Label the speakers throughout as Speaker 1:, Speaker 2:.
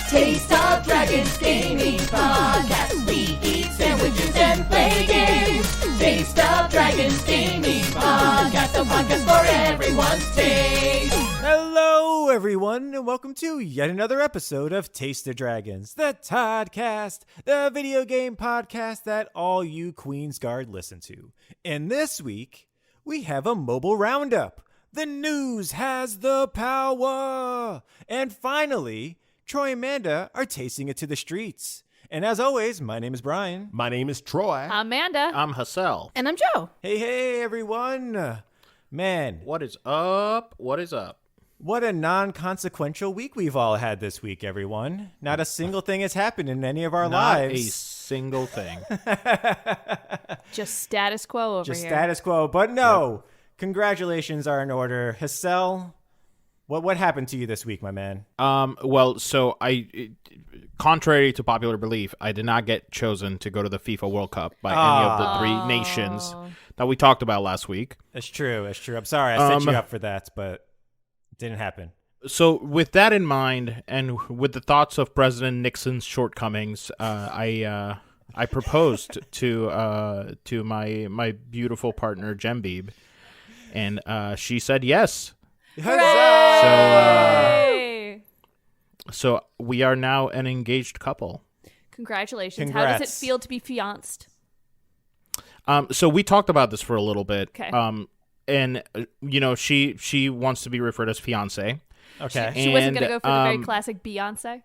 Speaker 1: Taste of Dragons Gaming Podcast. We eat sandwiches and play games. Taste of Dragons Gaming Podcast. A podcast for everyone's taste.
Speaker 2: Hello, everyone, and welcome to yet another episode of Taste of Dragons, the Toddcast, the video game podcast that all you Queensguard listen to. And this week, we have a mobile roundup. The news has the power. And finally, Troy and Manda are tasting it to the streets. And as always, my name is Brian.
Speaker 3: My name is Troy.
Speaker 4: I'm Amanda.
Speaker 5: I'm Hassel.
Speaker 4: And I'm Joe.
Speaker 2: Hey, everyone. Man.
Speaker 5: What is up? What is up?
Speaker 2: What a non-consequential week we've all had this week, everyone. Not a single thing has happened in any of our lives.
Speaker 5: Not a single thing.
Speaker 4: Just status quo over
Speaker 2: Just
Speaker 4: here.
Speaker 2: status quo. But no, congratulations are in order. Hassel, what happened to you this week, my man?
Speaker 5: So contrary to popular belief, I did not get chosen to go to the FIFA World Cup by any of the three nations that we talked about last week.
Speaker 2: That's true. I'm sorry I set you up for that, but it didn't happen.
Speaker 5: So with that in mind, and with the thoughts of President Nixon's shortcomings, I proposed to my beautiful partner Jembeeb, and she said yes.
Speaker 4: Hooray!
Speaker 5: So we are now an engaged couple.
Speaker 4: Congratulations.
Speaker 2: Congrats.
Speaker 4: How does it feel to be fianced?
Speaker 5: So we talked about this for a little bit.
Speaker 4: Okay.
Speaker 5: And she wants to be referred as fiance.
Speaker 2: Okay.
Speaker 4: She wasn't going to go for the very classic Beyonce?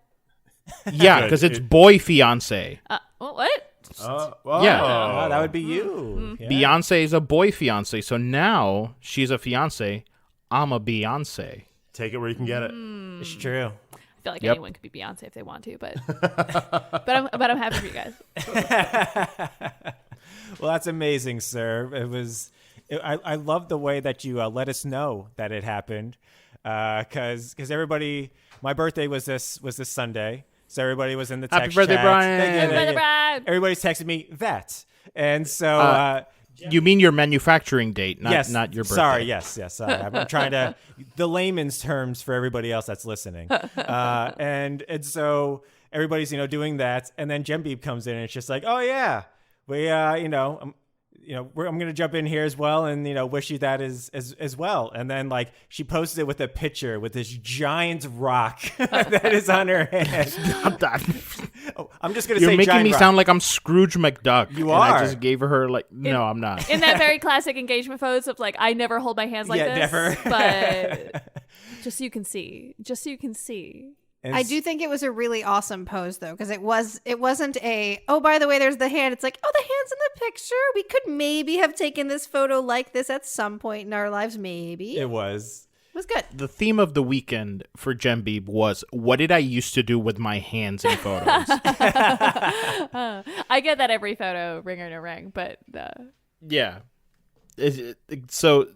Speaker 5: Yeah, because it's boy fiance.
Speaker 4: What?
Speaker 5: Yeah.
Speaker 2: That would be you. Yeah.
Speaker 5: Beyonce is a boy fiance. So now she's a fiance. I'm a Beyonce.
Speaker 3: Take it where you can get it.
Speaker 2: It's true.
Speaker 4: I feel like
Speaker 5: Yep.
Speaker 4: anyone could be Beyonce if they want to, but I'm happy for you guys.
Speaker 2: Well, that's amazing, sir. I love the way that you let us know that it happened, because everybody, my birthday was this Sunday, so everybody was in the text
Speaker 5: Happy birthday,
Speaker 2: chat.
Speaker 5: Brian.
Speaker 4: Happy birthday, Brian.
Speaker 2: Everybody's texting me that, and so
Speaker 5: You mean your manufacturing date, not your birthday.
Speaker 2: Sorry, yes. Sorry. I'm trying to the layman's terms for everybody else that's listening, and so everybody's doing that, and then Jembeeb comes in and it's just like, oh yeah, we I'm going to jump in here as well and, wish you that as well. And then, she posted it with a picture with this giant rock that is on her hand.
Speaker 5: Not that.
Speaker 2: I'm just going to say
Speaker 5: You're making
Speaker 2: giant
Speaker 5: me
Speaker 2: rock.
Speaker 5: sound like I'm Scrooge McDuck.
Speaker 2: You
Speaker 5: and
Speaker 2: are.
Speaker 5: I just gave her, no, I'm not.
Speaker 4: In that very classic engagement photos of, I never hold my hands like this.
Speaker 2: Never.
Speaker 4: But just so you can see.
Speaker 2: And
Speaker 6: I do think it was a really awesome pose, though, because it wasn't a, oh, by the way, there's the hand. It's like, oh, the hand's in the picture. We could maybe have taken this photo like this at some point in our lives, maybe.
Speaker 2: It was.
Speaker 6: It was good.
Speaker 5: The theme of the weekend for Jembeeb was, what did I used to do with my hands in photos?
Speaker 4: I get that every photo, ringer to ring, but
Speaker 5: Yeah. So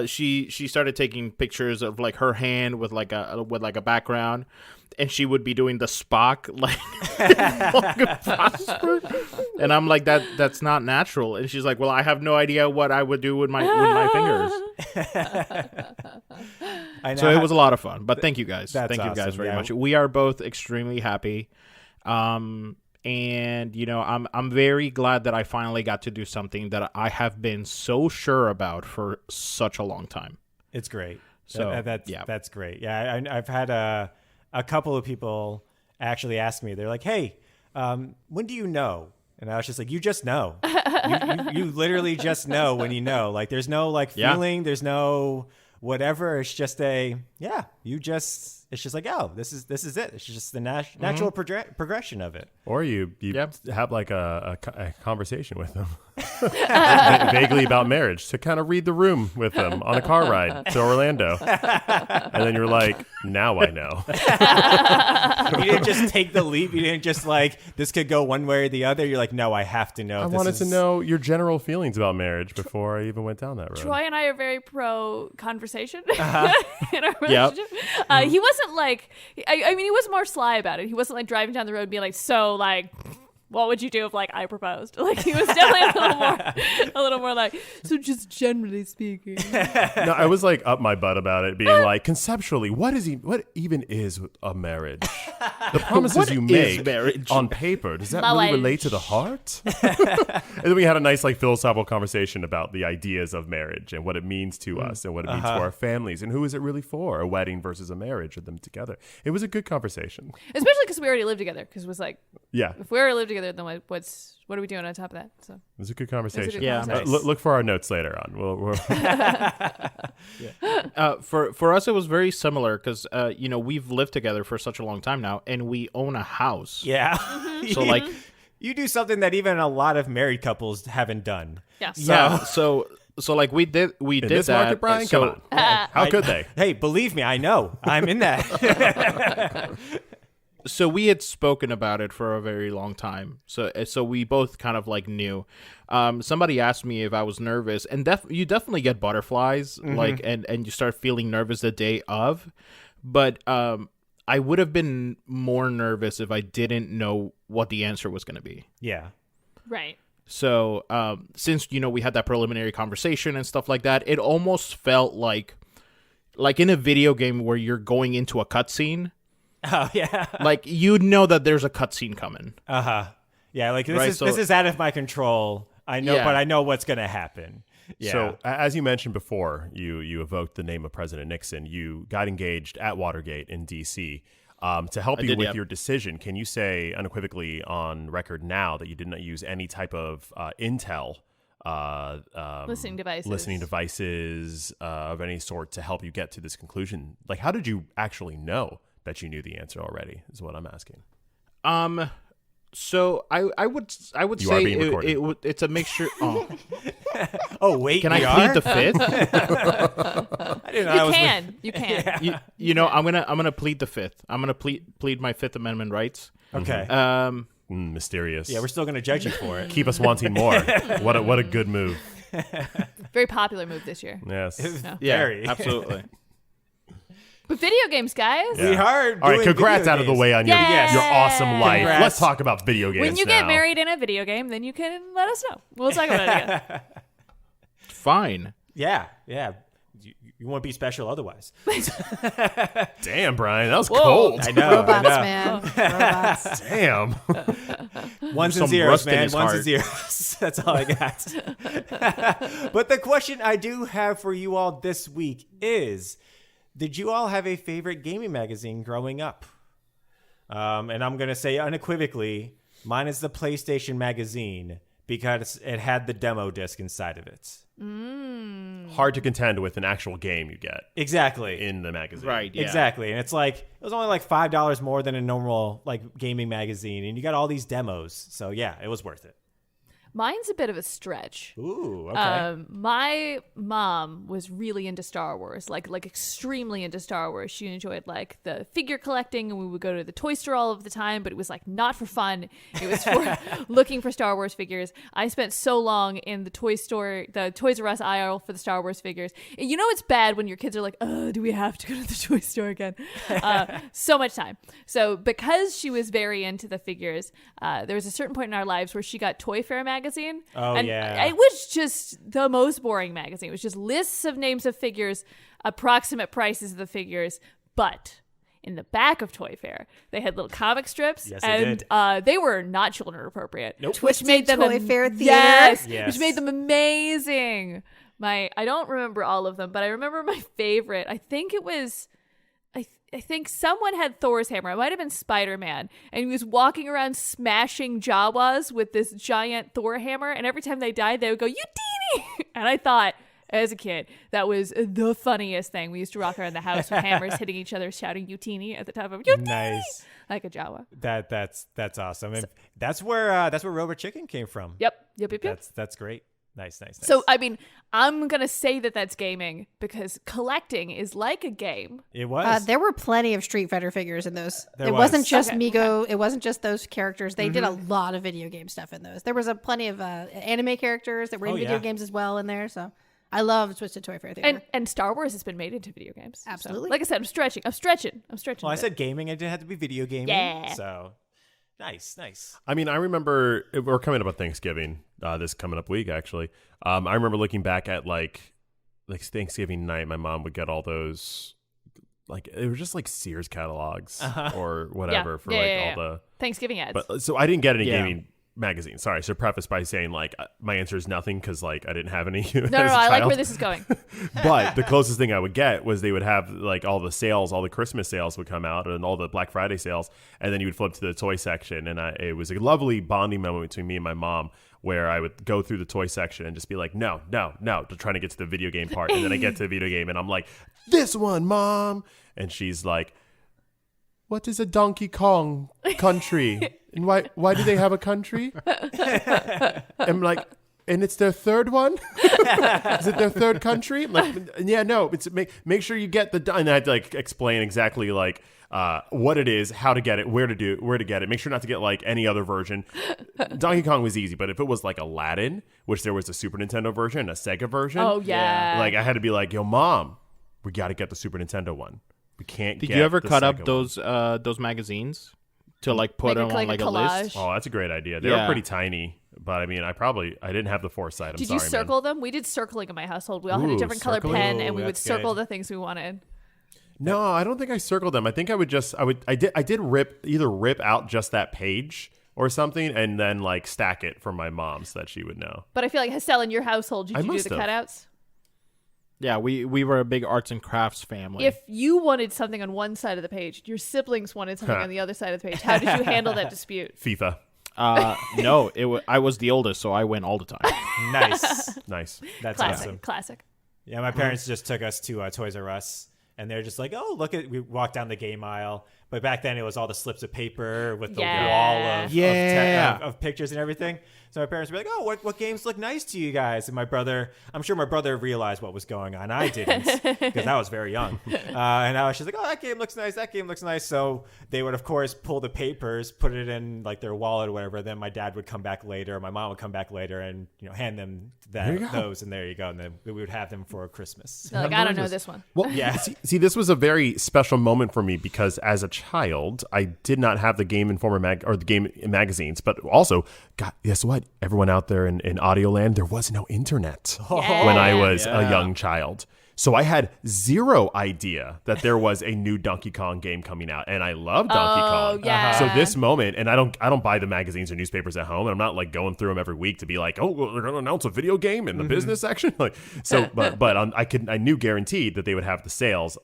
Speaker 5: she started taking pictures of her hand with a background, and she would be doing the Spock and I'm like, that's not natural. And she's like, well, I have no idea what I would do with my fingers.
Speaker 2: I know.
Speaker 5: So it was a lot of fun. But thank you guys.
Speaker 2: That's
Speaker 5: Thank you guys
Speaker 2: awesome.
Speaker 5: very
Speaker 2: Yeah.
Speaker 5: much. We are both extremely happy. And I'm very glad that I finally got to do something that I have been so sure about for such a long time.
Speaker 2: It's great.
Speaker 5: So
Speaker 2: that's great. Yeah, I've had a couple of people actually ask me. They're like, "Hey, when do you know?" And I was just like, "You just know. you literally just know when you know. There's no feeling. There's no whatever. It's just It's just like, oh, this is it. It's just the natural progression of it.
Speaker 3: Or you
Speaker 5: Yep.
Speaker 3: have a conversation with them vaguely about marriage to kind of read the room with them on a car ride to Orlando. And then you're like, now I know.
Speaker 2: You didn't just take the leap. You didn't just this could go one way or the other. You're like, no, I have to know.
Speaker 3: I wanted to know your general feelings about marriage before I even went down that road.
Speaker 4: Troy and I are very pro conversation in our relationship.
Speaker 5: Yep.
Speaker 4: He wasn't he was more sly about it. He wasn't driving down the road and being like, so what would you do if like I proposed? Like he was definitely a little more like, so just generally speaking.
Speaker 3: No, I was like up my butt about it, being like, conceptually, what even is a marriage? The promises you make on paper, does that really relate to the heart? And then we had a nice like philosophical conversation about the ideas of marriage and what it means to us and what it means to our families and who is it really for, a wedding versus a marriage or them together. It was a good conversation.
Speaker 4: Especially because we already lived together. Because it was like,
Speaker 3: yeah,
Speaker 4: if we already lived together, then what are we doing on top of that? So
Speaker 3: it was a good conversation.
Speaker 5: Yeah,
Speaker 2: nice.
Speaker 3: Look for our notes later on.
Speaker 5: For us, it was very similar because we've lived together for such a long time now, and we own a house.
Speaker 2: Yeah.
Speaker 5: So like,
Speaker 2: you do something that even a lot of married couples haven't done.
Speaker 4: yeah.
Speaker 5: So like we did
Speaker 3: in
Speaker 5: that.
Speaker 3: this market, Brian, come on. How could they?
Speaker 2: Hey, believe me, I know. I'm in that.
Speaker 5: So we had spoken about it for a very long time. So we both kind of like knew. Somebody asked me if I was nervous, and you definitely get butterflies, like and you start feeling nervous the day of. But I would have been more nervous if I didn't know what the answer was going to be.
Speaker 2: Yeah.
Speaker 4: Right.
Speaker 5: So since we had that preliminary conversation and stuff like that, it almost felt like in a video game where you're going into a cutscene.
Speaker 2: Oh, yeah.
Speaker 5: Like, you know that there's a cutscene coming.
Speaker 2: Yeah, like this is out of my control. I know, but I know what's going to happen. Yeah.
Speaker 3: So, as you mentioned before, you evoked the name of President Nixon. You got engaged at Watergate in D.C. To help you with your decision. Can you say unequivocally on record now that you did not use any type of intel,
Speaker 4: listening
Speaker 3: devices of any sort to help you get to this conclusion? Like, how did you actually know that you knew the answer already? Is what I'm asking.
Speaker 5: So I would
Speaker 3: You
Speaker 5: say
Speaker 3: are being recorded.
Speaker 5: it's a mixture. Oh,
Speaker 2: Oh, wait,
Speaker 5: can I plead the fifth?
Speaker 2: I didn't know
Speaker 4: You can.
Speaker 5: Yeah. I'm gonna plead the fifth. I'm gonna plead my Fifth Amendment rights.
Speaker 2: Okay.
Speaker 3: Mysterious.
Speaker 2: Yeah, we're still going to judge you for it.
Speaker 3: Keep us wanting more. What a good move.
Speaker 4: Very popular move this year.
Speaker 3: Yes.
Speaker 5: Yeah,
Speaker 2: Very.
Speaker 5: absolutely.
Speaker 4: But video games, guys.
Speaker 3: Yeah.
Speaker 2: We are
Speaker 3: All right,
Speaker 2: doing
Speaker 3: congrats
Speaker 2: video
Speaker 3: out of the
Speaker 2: games.
Speaker 3: way on your
Speaker 4: Yes.
Speaker 3: awesome life.
Speaker 2: Congrats.
Speaker 3: Let's talk about video games
Speaker 4: When you
Speaker 3: now.
Speaker 4: get married in a video game, then you can let us know. We'll talk about it again.
Speaker 5: Fine.
Speaker 2: Yeah. You won't be special otherwise.
Speaker 3: Damn, Brian, that was
Speaker 4: Whoa.
Speaker 3: cold.
Speaker 2: I know.
Speaker 6: Robots,
Speaker 2: I know.
Speaker 6: man. Robots.
Speaker 3: Damn.
Speaker 2: Ones and
Speaker 5: Some
Speaker 2: zeros,
Speaker 5: rust in
Speaker 2: man.
Speaker 5: his
Speaker 2: Ones
Speaker 5: heart.
Speaker 2: and zeros. That's all I got. But the question I do have for you all this week is, did you all have a favorite gaming magazine growing up? And I'm going to say unequivocally, mine is the PlayStation magazine because it had the demo disc inside of it.
Speaker 3: Hard to contend with an actual game you get
Speaker 2: Exactly.
Speaker 3: in the magazine.
Speaker 5: Right. Yeah.
Speaker 2: Exactly. And it's like, it was only like $5 more than a normal like gaming magazine. And you got all these demos. So yeah, it was worth it.
Speaker 4: Mine's a bit of a stretch.
Speaker 2: Ooh, okay.
Speaker 4: My mom was really into Star Wars, like extremely into Star Wars. She enjoyed like the figure collecting, and we would go to the toy store all of the time, but it was like not for fun. It was for looking for Star Wars figures. I spent so long in the toy store, the Toys R Us aisle for the Star Wars figures. You know it's bad when your kids are like, do we have to go to the toy store again? So much time. So because she was very into the figures, there was a certain point in our lives where she got Toy Fair magazine.
Speaker 2: Oh,
Speaker 4: and
Speaker 2: yeah.
Speaker 4: it was just the most boring magazine. It was just lists of names of figures, approximate prices of the figures, but in the back of Toy Fair, they had little comic strips,
Speaker 2: Yes, they
Speaker 4: and
Speaker 2: did.
Speaker 4: they were not children appropriate.
Speaker 2: Nope.
Speaker 4: Which made them
Speaker 6: Toy Fair theater.
Speaker 4: Yes,
Speaker 2: Yes.
Speaker 4: which made them amazing. I don't remember all of them, but I remember my favorite. I think it was. I think someone had Thor's hammer. It might have been Spider-Man. And he was walking around smashing Jawas with this giant Thor hammer. And every time they died, they would go, "Utini!" And I thought, as a kid, that was the funniest thing. We used to rock around the house with hammers hitting each other, shouting "Utini" at the top of "Utini!"
Speaker 2: Nice.
Speaker 4: Like a Jawa.
Speaker 2: That's awesome. And that's where Robot Chicken came from.
Speaker 4: Yep.
Speaker 2: That's great. Nice.
Speaker 4: So, I mean, I'm going to say that that's gaming because collecting is like a game.
Speaker 2: It was.
Speaker 6: There were plenty of Street Fighter figures in those.
Speaker 2: There
Speaker 6: wasn't
Speaker 2: was.
Speaker 6: just
Speaker 4: Okay,
Speaker 6: Migo. It wasn't just those characters. They did a lot of video game stuff in those. There was plenty of anime characters that were in video games as well in there. So I love Twisted Toy Fair Theater.
Speaker 4: And Star Wars has been made into video games.
Speaker 6: Absolutely.
Speaker 4: So, like I said, I'm stretching.
Speaker 2: Well, I said gaming. It didn't have to be video gaming.
Speaker 4: Yeah.
Speaker 2: So Nice.
Speaker 3: I mean, I remember we're coming up on Thanksgiving. This coming up week, actually. I remember looking back at like Thanksgiving night. My mom would get all those, like it was just like Sears catalogs or whatever for all the
Speaker 4: Thanksgiving ads.
Speaker 3: But so I didn't get any gaming magazines. Sorry, so preface by saying like my answer is nothing because like I didn't have any.
Speaker 4: No, I like where this is going.
Speaker 3: But the closest thing I would get was they would have like all the sales, all the Christmas sales would come out, and all the Black Friday sales, and then you would flip to the toy section, and it was a lovely bonding moment between me and my mom, where I would go through the toy section and just be like, no, to trying to get to the video game part, and then I get to the video game, and I'm like, this one, Mom, and she's like, what is a Donkey Kong country? And why do they have a country? I'm like, and it's their third one? Is it their third country? I'm like, yeah, no. It's make sure you get the. And I had to like explain exactly like what it is, how to get it, where to get it. Make sure not to get like any other version. Donkey Kong was easy, but if it was like Aladdin, which there was a Super Nintendo version, a Sega version.
Speaker 4: Oh yeah.
Speaker 3: Like I had to be like, yo, Mom, we got to get the Super Nintendo one. We can't.
Speaker 5: Did you ever cut up those magazines to like put them on like a list?
Speaker 3: Oh, that's a great idea. They were pretty tiny, but I mean, I didn't have the foresight.
Speaker 4: Did you circle them? We did circling in my household. We all had a different color pen, and we would circle the things we wanted.
Speaker 3: No, I don't think I circled them. I think I did rip out just that page or something, and then like stack it for my mom so that she would know.
Speaker 4: But I feel like Hassel, in your household, did you do the cutouts?
Speaker 5: Yeah, we were a big arts and crafts family.
Speaker 4: If you wanted something on one side of the page, your siblings wanted something on the other side of the page. How did you handle that dispute?
Speaker 3: FIFA.
Speaker 5: No, I was the oldest, so I went all the time.
Speaker 2: Nice. That's
Speaker 4: classic,
Speaker 2: awesome.
Speaker 4: Classic.
Speaker 2: Yeah, my parents just took us to Toys R Us, and they're just like, oh, we walked down the game aisle. But back then, it was all the slips of paper with the wall of pictures and everything. So my parents would be like, oh, what games look nice to you guys? And I'm sure my brother realized what was going on. I didn't, because I was very young. And I was just like, oh, that game looks nice. So they would, of course, pull the papers, put it in like their wallet or whatever. Then my dad would come back later, or my mom would come back later and hand them those. And there you go. And then we would have them for Christmas.
Speaker 4: They're like, I don't know this one.
Speaker 3: Well, yeah. See, this was a very special moment for me because as a child, I did not have the Game Informer or the game magazines, but also, God, guess what? Everyone out there in audio land, there was no internet when I was a young child. So I had zero idea that there was a new Donkey Kong game coming out, and I love Donkey Kong.
Speaker 4: Yeah.
Speaker 3: So this moment, and I don't buy the magazines or newspapers at home, and I'm not like going through them every week to be like, oh, well, they're going to announce a video game in the business section. Like, so, but I knew guaranteed that they would have the sales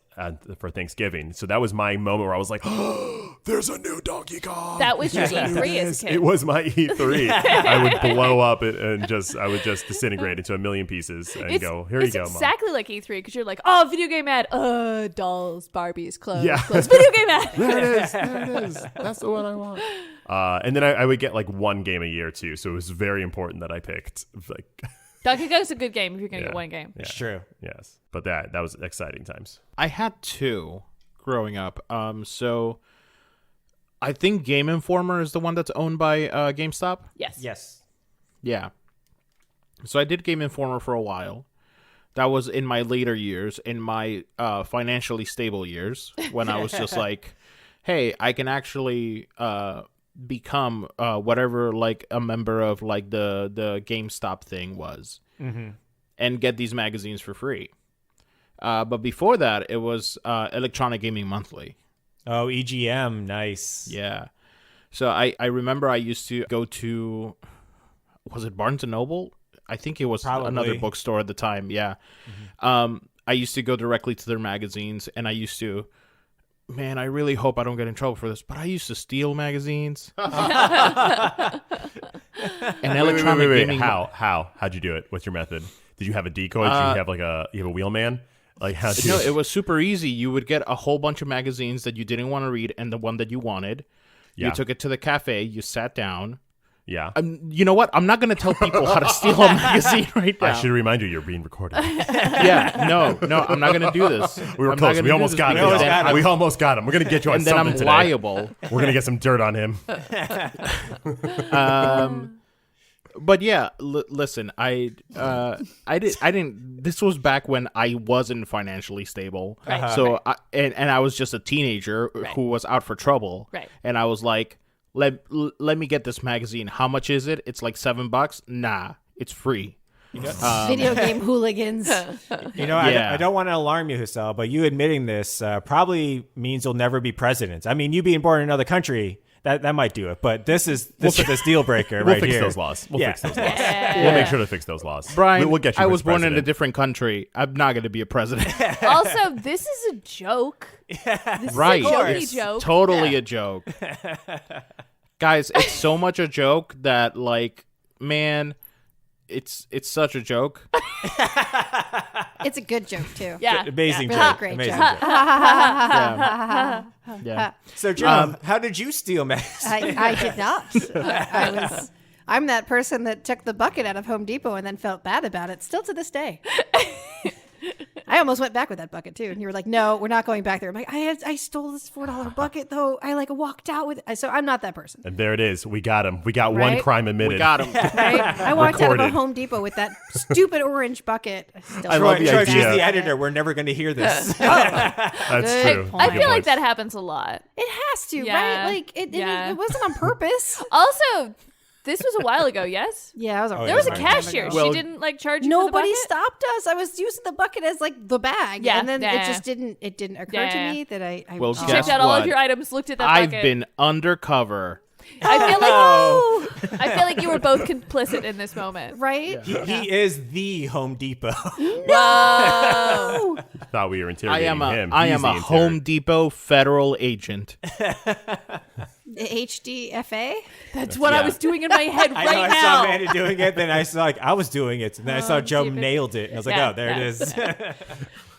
Speaker 3: for Thanksgiving. So that was my moment where I was like, oh, there's a new Donkey Kong.
Speaker 4: That was your E3 as a kid.
Speaker 3: It was my E3. I would blow up and I would just disintegrate into a million pieces and go, here you go, Mom.
Speaker 4: It's exactly like E3 because you're like, oh, video game ad. Dolls, Barbies, clothes,
Speaker 3: Yeah.
Speaker 4: clothes. Video game ad.
Speaker 3: There it is. That's the one I want. And then I would get like one game a year too. So it was very important that I picked like
Speaker 4: Donkey Kong's a good game if you're going to get one game.
Speaker 2: It's true.
Speaker 3: Yes. But that was exciting times.
Speaker 5: I had two growing up. So I think Game Informer is the one that's owned by GameStop.
Speaker 4: Yes.
Speaker 5: Yeah. So I did Game Informer for a while. That was in my later years, in my financially stable years, when I was just like, hey, I can actually become whatever like a member of like the GameStop thing was, and get these magazines for free. But before that, it was Electronic Gaming Monthly.
Speaker 2: Oh, EGM, nice.
Speaker 5: Yeah. So I remember I used to go to, was it Barnes & Noble? I think it was another bookstore at the time. Yeah. I used to go directly to their magazines, and I used to, man, I really hope I don't get in trouble for this, but I used to steal magazines. And Electronic Gaming.
Speaker 3: How'd you do it? What's your method? Did you have a decoy? Did you have you have a wheelman? Like how?
Speaker 5: No, it was super easy. You would get a whole bunch of magazines that you didn't want to read, and the one that you wanted.
Speaker 3: Yeah.
Speaker 5: You took it to the cafe. You sat down.
Speaker 3: Yeah.
Speaker 5: You know what? I'm not going to tell people how to steal a magazine right now.
Speaker 3: I should remind you, you're being recorded.
Speaker 5: Yeah. No, I'm not going to to do this.
Speaker 3: We were close. We almost got him. We almost got him. We're going to get you on something today.
Speaker 5: And then I'm liable.
Speaker 3: We're going to get some dirt on him.
Speaker 5: But yeah, listen, I didn't. This was back when I wasn't financially stable,
Speaker 4: Right.
Speaker 5: so I was just a teenager who was out for trouble,
Speaker 4: Right.
Speaker 5: And I was like, let me get this magazine. How much is it? It's like $7. Nah, it's free.
Speaker 6: Video game hooligans.
Speaker 2: I don't want to alarm you, Hussel, but you admitting this probably means you'll never be president. I mean, you being born in another country, that might do it. But this is this deal breaker right here.
Speaker 3: We'll fix those laws. We'll fix those laws. We'll make sure to fix those laws.
Speaker 5: Brian,
Speaker 3: we'll get you
Speaker 5: I was born in a
Speaker 3: president.
Speaker 5: different country. I'm not going to be a president.
Speaker 4: Also, this is a joke. This
Speaker 5: Right.
Speaker 4: is a jokey
Speaker 5: It's
Speaker 4: joke.
Speaker 5: totally a joke. Guys, it's so much a joke that, like, man, it's such a joke.
Speaker 6: It's a good joke too.
Speaker 4: Yeah.
Speaker 2: Amazing
Speaker 6: Really
Speaker 2: joke.
Speaker 6: great
Speaker 2: Amazing
Speaker 6: joke.
Speaker 2: joke.
Speaker 5: Yeah.
Speaker 2: So, Jim, how did you steal magazines?
Speaker 6: I did not. I'm that person that took the bucket out of Home Depot and then felt bad about it. Still to this day. I almost went back with that bucket too, and you were like, "No, we're not going back there." I'm like, "I stole this $4 bucket though. I walked out with it." So I'm not that person.
Speaker 3: And there it is. We got him. We got one
Speaker 6: Right?
Speaker 3: crime admitted.
Speaker 5: We got him.
Speaker 6: Right? I walked out of a
Speaker 3: Recorded.
Speaker 6: Home Depot with that stupid orange bucket.
Speaker 3: I love the
Speaker 2: Troy,
Speaker 3: idea.
Speaker 2: she's the editor. We're never going to hear this.
Speaker 3: That's
Speaker 6: Good
Speaker 3: true.
Speaker 6: point.
Speaker 4: I
Speaker 3: Good
Speaker 4: feel like
Speaker 3: point.
Speaker 4: that happens a lot.
Speaker 6: It has to,
Speaker 4: Yeah.
Speaker 6: right? Like it
Speaker 4: Yeah.
Speaker 6: wasn't on purpose.
Speaker 4: Also, this was a while ago, yes?
Speaker 6: Yeah, it was.
Speaker 2: Oh,
Speaker 4: There was a
Speaker 2: yeah.
Speaker 4: cashier.
Speaker 5: Well,
Speaker 4: she didn't like charge you
Speaker 6: Nobody
Speaker 4: for the bucket?
Speaker 6: stopped us. I was using the bucket as like the bag,
Speaker 4: Yeah,
Speaker 6: and then
Speaker 4: nah.
Speaker 6: it just didn't. It didn't occur to
Speaker 4: Nah.
Speaker 6: me that I
Speaker 5: Well,
Speaker 6: oh.
Speaker 5: guess
Speaker 4: Checked out all of
Speaker 5: what?
Speaker 4: your items, looked at that
Speaker 5: I've
Speaker 4: bucket.
Speaker 5: been undercover.
Speaker 4: I feel like you were both complicit in this moment.
Speaker 6: right.
Speaker 2: He is the Home Depot.
Speaker 4: Whoa.
Speaker 3: Thought we were
Speaker 5: I
Speaker 3: interrogating
Speaker 5: am
Speaker 3: him.
Speaker 5: I
Speaker 3: He's
Speaker 5: am
Speaker 3: the
Speaker 5: a Home
Speaker 3: interrogator.
Speaker 5: Depot federal agent.
Speaker 6: The HDFA.
Speaker 4: That's what I was doing in my head
Speaker 2: I
Speaker 4: right
Speaker 2: know I
Speaker 4: now.
Speaker 2: saw Amanda doing it, then I saw I was doing it, and then I saw Joe
Speaker 4: David.
Speaker 2: nailed it, and I was like,
Speaker 4: Yeah,
Speaker 2: oh, there it
Speaker 4: yeah.
Speaker 2: is.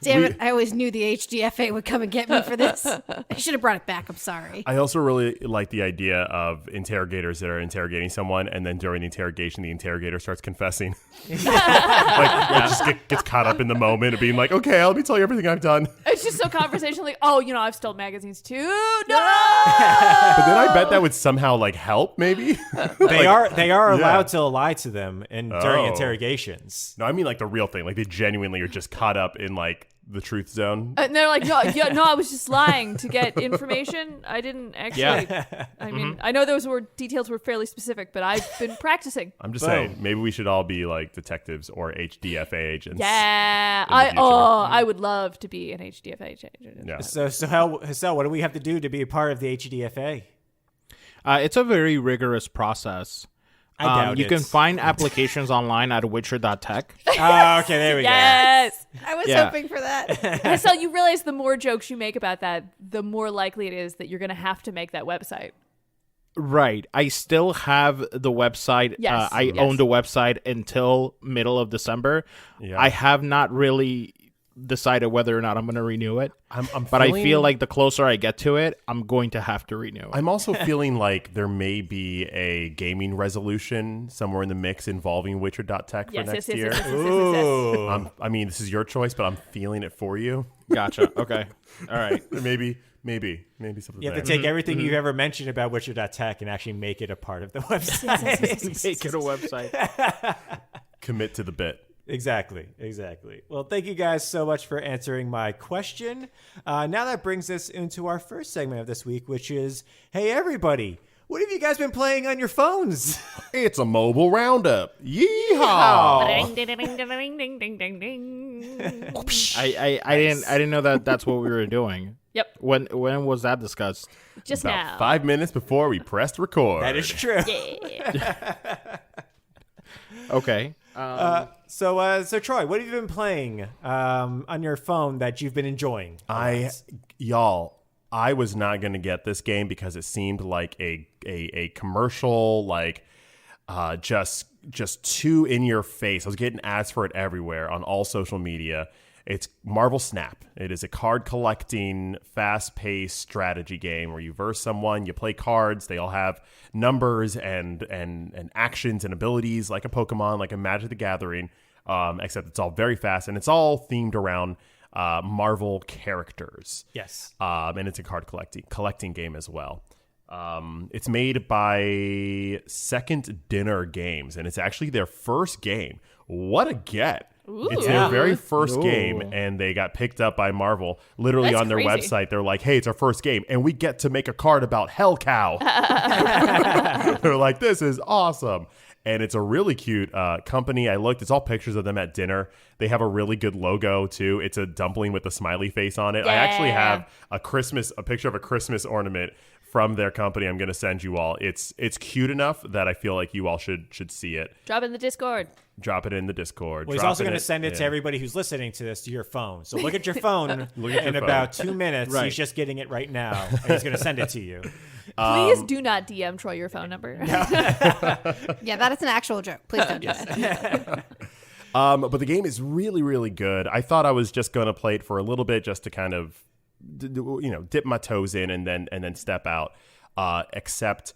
Speaker 6: Damn it! I always knew the HDFA would come and get me for this. I should have brought it back. I'm sorry.
Speaker 3: I also really like the idea of interrogators that are interrogating someone, and then during the interrogation, the interrogator starts confessing. Just gets caught up in the moment of being like, okay, let me tell you everything I've done.
Speaker 4: It's just so conversational, like, oh, I've stolen magazines too. No.
Speaker 3: But then I bet that would somehow like help, maybe.
Speaker 2: They are allowed
Speaker 3: Yeah.
Speaker 2: to lie to them during
Speaker 3: Oh.
Speaker 2: interrogations.
Speaker 3: No, I mean like the real thing. Like they genuinely are just caught up in like the truth zone.
Speaker 4: And they're like, no, I was just lying to get information. I didn't actually.
Speaker 5: Yeah.
Speaker 4: I mean, I know those details were fairly specific, but I've been practicing.
Speaker 3: I'm just
Speaker 2: Boom.
Speaker 3: saying, maybe we should all be like detectives or HDFA agents.
Speaker 4: Yeah,
Speaker 3: in the future.
Speaker 4: I would love to be an HDFA agent.
Speaker 3: Yeah.
Speaker 2: So Hassel, what do we have to do to be a part of the HDFA?
Speaker 5: It's a very rigorous process.
Speaker 2: I doubt
Speaker 5: you
Speaker 2: it.
Speaker 5: can find applications online at witcher.tech.
Speaker 2: Oh, okay, there we go.
Speaker 4: Yes.
Speaker 6: I was
Speaker 5: Yeah.
Speaker 6: hoping for that.
Speaker 4: And so you realize the more jokes you make about that, the more likely it is that you're going to have to make that website.
Speaker 5: Right. I still have the website.
Speaker 4: Yes.
Speaker 5: I
Speaker 4: Yes.
Speaker 5: owned the website until middle of December.
Speaker 3: Yeah.
Speaker 5: I have not really decided whether or not I'm going to renew it. But I feel
Speaker 3: feeling-
Speaker 5: like the closer I get to it, I'm going to have to renew it.
Speaker 3: I'm also feeling like there may be a gaming resolution somewhere in the mix involving Witcher.tech for
Speaker 4: Yes,
Speaker 3: next
Speaker 4: yes,
Speaker 3: year.
Speaker 4: yes, yes, yes, yes, yes.
Speaker 2: Ooh.
Speaker 3: I mean, this is your choice, but I'm feeling it for you.
Speaker 5: Gotcha. Okay. All right.
Speaker 3: Maybe something.
Speaker 2: You have to
Speaker 3: there.
Speaker 2: take everything you've ever mentioned about Witcher.tech and actually make it a part of the website.
Speaker 5: Make it a website.
Speaker 3: Commit to the bit.
Speaker 2: Exactly. Well, thank you guys so much for answering my question. Now that brings us into our first segment of this week, which is, hey, everybody, what have you guys been playing on your phones?
Speaker 3: It's a mobile roundup. Yeehaw!
Speaker 4: Ding, ding, ding, ding, ding, ding, ding, ding.
Speaker 5: I didn't know that that's what we were doing.
Speaker 4: Yep.
Speaker 5: When was that discussed?
Speaker 4: Just
Speaker 3: About
Speaker 4: now.
Speaker 3: 5 minutes before we pressed record.
Speaker 2: That is true.
Speaker 4: Yeah.
Speaker 5: Okay.
Speaker 2: So Troy, what have you been playing on your phone that you've been enjoying?
Speaker 3: I was not going to get this game because it seemed like a commercial, like just too in your face. I was getting ads for it everywhere on all social media. It's Marvel Snap. It is a card collecting, fast-paced strategy game where you verse someone, you play cards. They all have numbers and actions and abilities like a Pokemon, like a Magic the Gathering, except it's all very fast and it's all themed around Marvel characters.
Speaker 2: Yes.
Speaker 3: And it's a card collecting game as well. It's made by Second Dinner Games, and it's actually their first game. What a get!
Speaker 4: Ooh.
Speaker 3: It's their very first
Speaker 5: Ooh.
Speaker 3: game, and they got picked up by Marvel. Literally
Speaker 4: That's
Speaker 3: on their
Speaker 4: crazy.
Speaker 3: website, they're like, "Hey, it's our first game, and we get to make a card about Hell Cow." They're like, "This is awesome." And it's a really cute company. I looked; it's all pictures of them at dinner. They have a really good logo too. It's a dumpling with a smiley face on it. I actually have a picture of a Christmas ornament from their company. I'm going to send you all. It's cute enough that I feel like you all should see it.
Speaker 4: Drop it in the Discord.
Speaker 3: Drop it in the Discord.
Speaker 2: Well, he's also going to send it to everybody who's listening to this to your phone. So look at your phone in about 2 minutes.
Speaker 5: Right.
Speaker 2: He's just getting it right now. And he's going to send it to you.
Speaker 4: Please do not DM Troy your phone number.
Speaker 6: Yeah, that is an actual joke. Please don't do it.
Speaker 3: But the game is really, really good. I thought I was just going to play it for a little bit just to kind of, dip my toes in and then step out. Except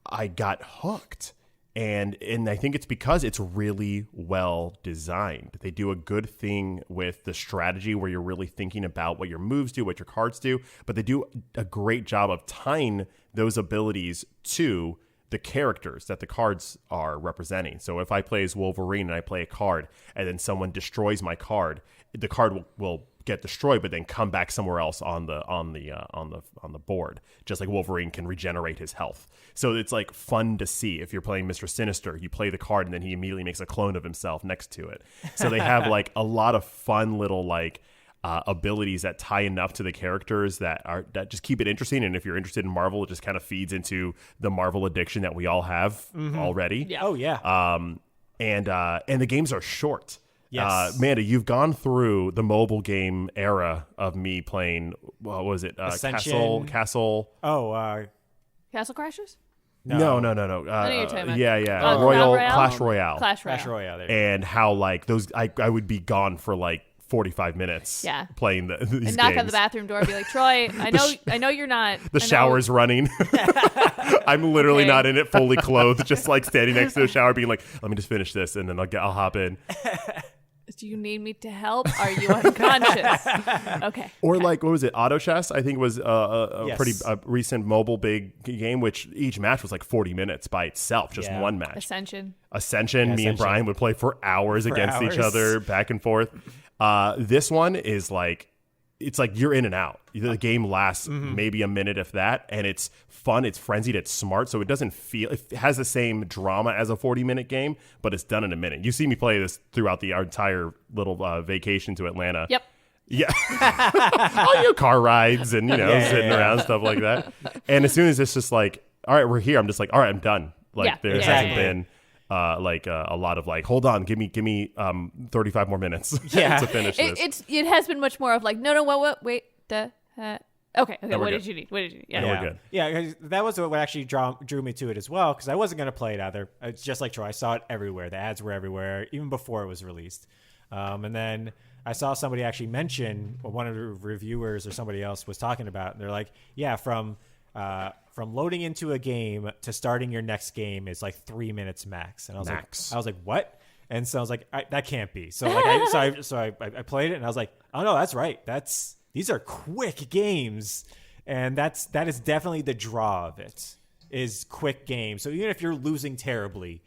Speaker 3: I got hooked. And I think it's because it's really well designed. They do a good thing with the strategy where you're really thinking about what your moves do, what your cards do, but they do a great job of tying those abilities to the characters that the cards are representing. So if I play as Wolverine and I play a card and then someone destroys my card, the card will get destroyed, but then come back somewhere else on the board, just like Wolverine can regenerate his health. So it's like fun to see. If you're playing Mr. Sinister, you play the card and then he immediately makes a clone of himself next to it. So they have like a lot of fun little like abilities that tie enough to the characters that just keep it interesting. And if you're interested in Marvel, it just kind of feeds into the Marvel addiction that we all have already.
Speaker 4: Yeah.
Speaker 2: Oh, yeah.
Speaker 3: And the games are short.
Speaker 2: Yes.
Speaker 3: Amanda, you've gone through the mobile game era of me playing, what was it?
Speaker 2: Ascension.
Speaker 3: Castle.
Speaker 2: Oh,
Speaker 4: Castle Crashers?
Speaker 3: No.
Speaker 4: I know you're talking about.
Speaker 3: Yeah.
Speaker 4: Oh,
Speaker 3: Clash Royale.
Speaker 4: Clash
Speaker 2: Clash
Speaker 4: Royale.
Speaker 2: Royale. There you go.
Speaker 3: And how like those, I would be gone for like 45 minutes playing these
Speaker 4: And
Speaker 3: games.
Speaker 4: knock on the bathroom door and be like, Troy, I know you're not.
Speaker 3: The shower's running. I'm literally
Speaker 4: Okay.
Speaker 3: not in it fully clothed, just like standing next to the shower being like, let me just finish this and then I'll hop in.
Speaker 4: Do you need me to help? Are you unconscious? Okay.
Speaker 3: Or like, what was it? Auto Chess, I think was a
Speaker 2: Yes.
Speaker 3: pretty recent mobile big game, which each match was like 40 minutes by itself, just
Speaker 2: Yeah.
Speaker 3: one match.
Speaker 4: Ascension.
Speaker 3: Ascension, me and
Speaker 2: Ascension.
Speaker 3: Brian would play for hours against each
Speaker 2: hours.
Speaker 3: other, back and forth. This one is like, it's like you're in and out. The game lasts maybe a minute, if that, and it's fun, it's frenzied, it's smart, so it doesn't feel, it has the same drama as a 40-minute game, but it's done in a minute. You see me play this throughout our entire little vacation to Atlanta.
Speaker 4: Yep.
Speaker 3: Yeah. All car rides and, sitting around, stuff like that. And as soon as it's just like, all right, we're here, I'm just like, all right, I'm done. Like, there hasn't been a lot of like, hold on, give me 35 more minutes to finish this.
Speaker 4: It has been much more of like, no, wait, okay,
Speaker 3: we're
Speaker 4: what
Speaker 3: good.
Speaker 4: did you need?
Speaker 3: Yeah, we're good.
Speaker 2: Yeah, 'cause that was what actually drew me to it as well, because I wasn't going to play it either. It's just like Troy. I saw it everywhere. The ads were everywhere, even before it was released. And then I saw somebody actually mention, one of the reviewers or somebody else was talking about, and they're like, yeah, from loading into a game to starting your next game is like 3 minutes max. And I was like, what? And so I was like, that can't be. So like, I played it, and I was like, oh no, that's right. These are quick games, and that is definitely the draw of it, is quick games. So even if you're losing terribly,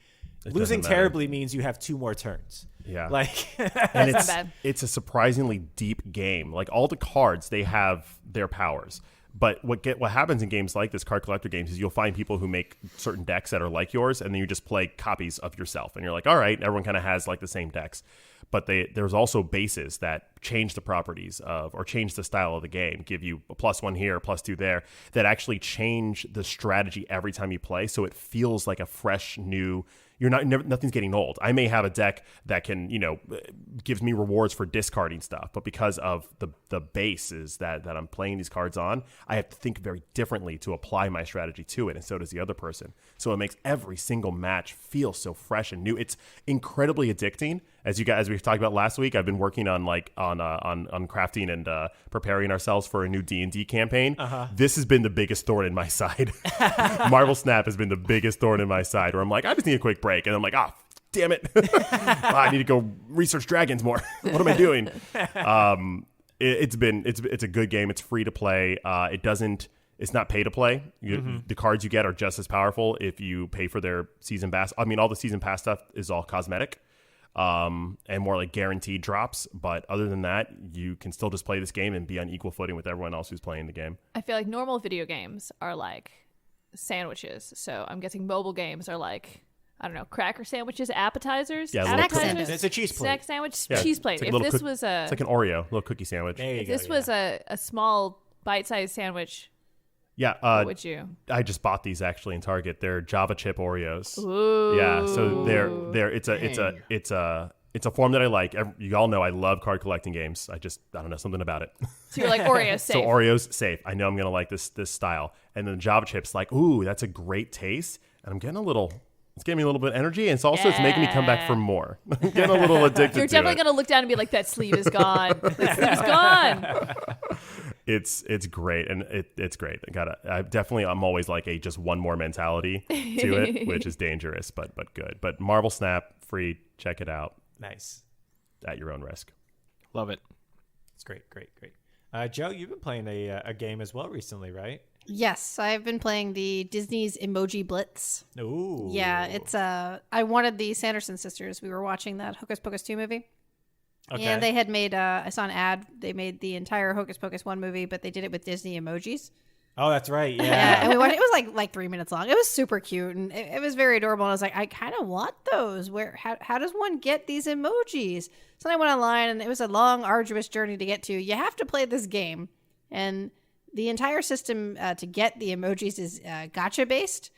Speaker 2: losing terribly means you have 2 more turns.
Speaker 3: Yeah.
Speaker 2: Like,
Speaker 3: And
Speaker 4: not bad.
Speaker 3: it's a surprisingly deep game. Like all the cards, they have their powers. But what happens in games like this, card collector games, is you'll find people who make certain decks that are like yours, and then you just play copies of yourself. And you're like, all right, everyone kind of has like the same decks. But there's also bases that change the properties of, or change the style of the game, give you a +1 here, +2 there, that actually change the strategy every time you play. So it feels like a fresh, new. Nothing's getting old. I may have a deck that can, gives me rewards for discarding stuff, but because of the bases that I'm playing these cards on, I have to think very differently to apply my strategy to it, and so does the other person. So it makes every single match feel so fresh and new. It's incredibly addicting. As we've talked about last week, I've been working on crafting and preparing ourselves for a new D&D campaign. This has been the biggest thorn in my side. Marvel Snap has been the biggest thorn in my side, where I'm like, I just need a quick break, and I'm like, damn it, I need to go research dragons more. What am I doing? It's a good game. It's free to play. It's not pay to play. The cards you get are just as powerful if you pay for their season pass. I mean, all the season pass stuff is all cosmetic. and more like guaranteed drops. But other than that, you can still just play this game and be on equal footing with everyone else who's playing the game.
Speaker 4: I feel like normal video games are like sandwiches. So I'm guessing mobile games are like, I don't know, cracker sandwiches, appetizers.
Speaker 3: Yeah,
Speaker 4: appetizers.
Speaker 2: It's a cheese plate.
Speaker 4: Snack sandwich,
Speaker 3: Yeah,
Speaker 4: cheese plate.
Speaker 3: it's like
Speaker 4: If this was
Speaker 3: it's like an Oreo, little cookie sandwich.
Speaker 2: There you
Speaker 4: if
Speaker 2: go,
Speaker 4: this was a small bite-sized sandwich,
Speaker 3: Yeah,
Speaker 4: what would you?
Speaker 3: I just bought these actually in Target. They're Java chip Oreos.
Speaker 4: Ooh.
Speaker 3: Yeah, so they're it's a form that I like. You all know I love card collecting games. I don't know, something about it.
Speaker 4: So you're like Oreo safe.
Speaker 3: So Oreos safe. I know I'm gonna like this style. And then Java chips, like, ooh, that's a great taste. And I'm getting it's giving me a little bit of energy, and it's making me come back for more. I'm getting a little addicted.
Speaker 4: You're
Speaker 3: to
Speaker 4: definitely
Speaker 3: it.
Speaker 4: gonna look down and be like, that sleeve is gone. That sleeve is gone.
Speaker 3: It's great, and it's great. I'm always like a just one more mentality to it, which is dangerous, but good. But Marvel Snap, free, check it out
Speaker 2: Nice.
Speaker 3: at your own risk.
Speaker 5: Love it.
Speaker 2: It's great. Joe, you've been playing a game as well recently, right?
Speaker 6: Yes, I've been playing the Disney's Emoji Blitz.
Speaker 2: Ooh.
Speaker 6: Yeah, it's I wanted the Sanderson sisters. We were watching that Hocus Pocus 2 movie.
Speaker 2: Okay.
Speaker 6: And they had made I saw an ad. They made the entire Hocus Pocus 1 movie, but they did it with Disney emojis.
Speaker 2: Oh, that's right.
Speaker 6: Yeah,
Speaker 2: Yeah.
Speaker 6: and we watched. It was like 3 minutes long. It was super cute, and it was very adorable. And I was like, I kind of want those. How does one get these emojis? So then I went online, and it was a long, arduous journey to get to. You have to play this game, and the entire system to get the emojis is gacha based.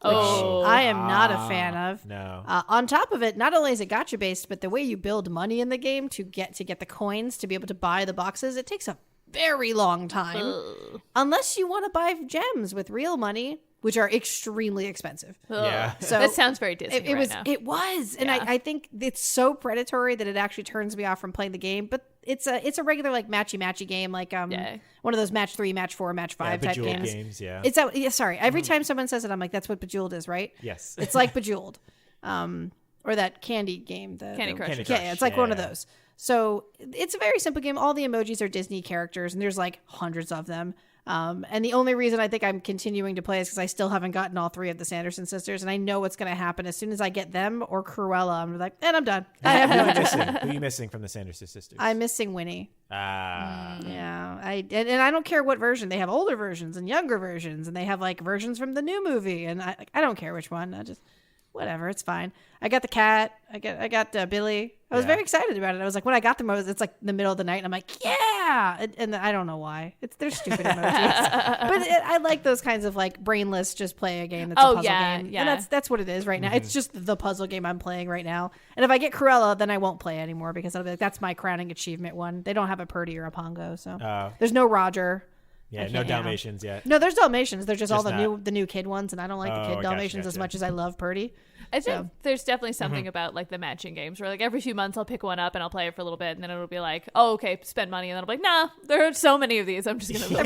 Speaker 6: Which I am not a fan of.
Speaker 2: No.
Speaker 6: On top of it, not only is it gacha based, but the way you build money in the game to get the coins to be able to buy the boxes, it takes a very long time. Unless you want to buy gems with real money, which are extremely expensive.
Speaker 2: Yeah.
Speaker 6: So
Speaker 4: That sounds very Disney
Speaker 6: it was.
Speaker 4: now.
Speaker 6: It was, and I think it's so predatory that it actually turns me off from playing the game. But it's a regular like matchy game, like one of those match 3, match 4, match 5 type
Speaker 2: Bejeweled
Speaker 6: games.
Speaker 2: Yeah.
Speaker 6: It's sorry. Every time someone says it, I'm like, that's what Bejeweled is, right?
Speaker 2: Yes.
Speaker 6: It's like Bejeweled, or that candy game,
Speaker 4: Candy Crush.
Speaker 2: Candy
Speaker 6: Yeah, it's like one of
Speaker 2: yeah.
Speaker 6: those. So it's a very simple game. All the emojis are Disney characters, and there's like hundreds of them. And the only reason I think I'm continuing to play is because I still haven't gotten all 3 of the Sanderson sisters, and I know what's going to happen as soon as I get them or Cruella. I'm like, and I'm done. I have no interest.
Speaker 2: Who are you missing from the Sanderson sisters?
Speaker 6: I'm missing Winnie. Yeah, and I don't care what version. They have older versions and younger versions, and they have like versions from the new movie, and I don't care which one. I just whatever, it's fine. I got the cat. I got Billy. I was very excited about it. I was like, when I got them, it's like the middle of the night, and I'm like, yeah. And I don't know why. They're stupid emojis, but I like those kinds of like brainless, just play a game that's a puzzle game.
Speaker 4: Yeah.
Speaker 6: And that's what it is right now. It's just the puzzle game I'm playing right now. And if I get Cruella, then I won't play anymore because I'll be like, that's my crowning achievement one. They don't have a Purdy or a Pongo, so there's no Roger.
Speaker 2: Yeah, no Dalmatians yet.
Speaker 6: No, there's Dalmatians. They're just all the
Speaker 2: not-
Speaker 6: new kid ones, and I don't like the kid Dalmatians as much as I love Purdy.
Speaker 4: I think there's definitely something about like the matching games where like every few months I'll pick one up and I'll play it for a little bit, and then it'll be like, oh, okay, spend money, and then I'll be like, nah, there are so many of these. I'm just gonna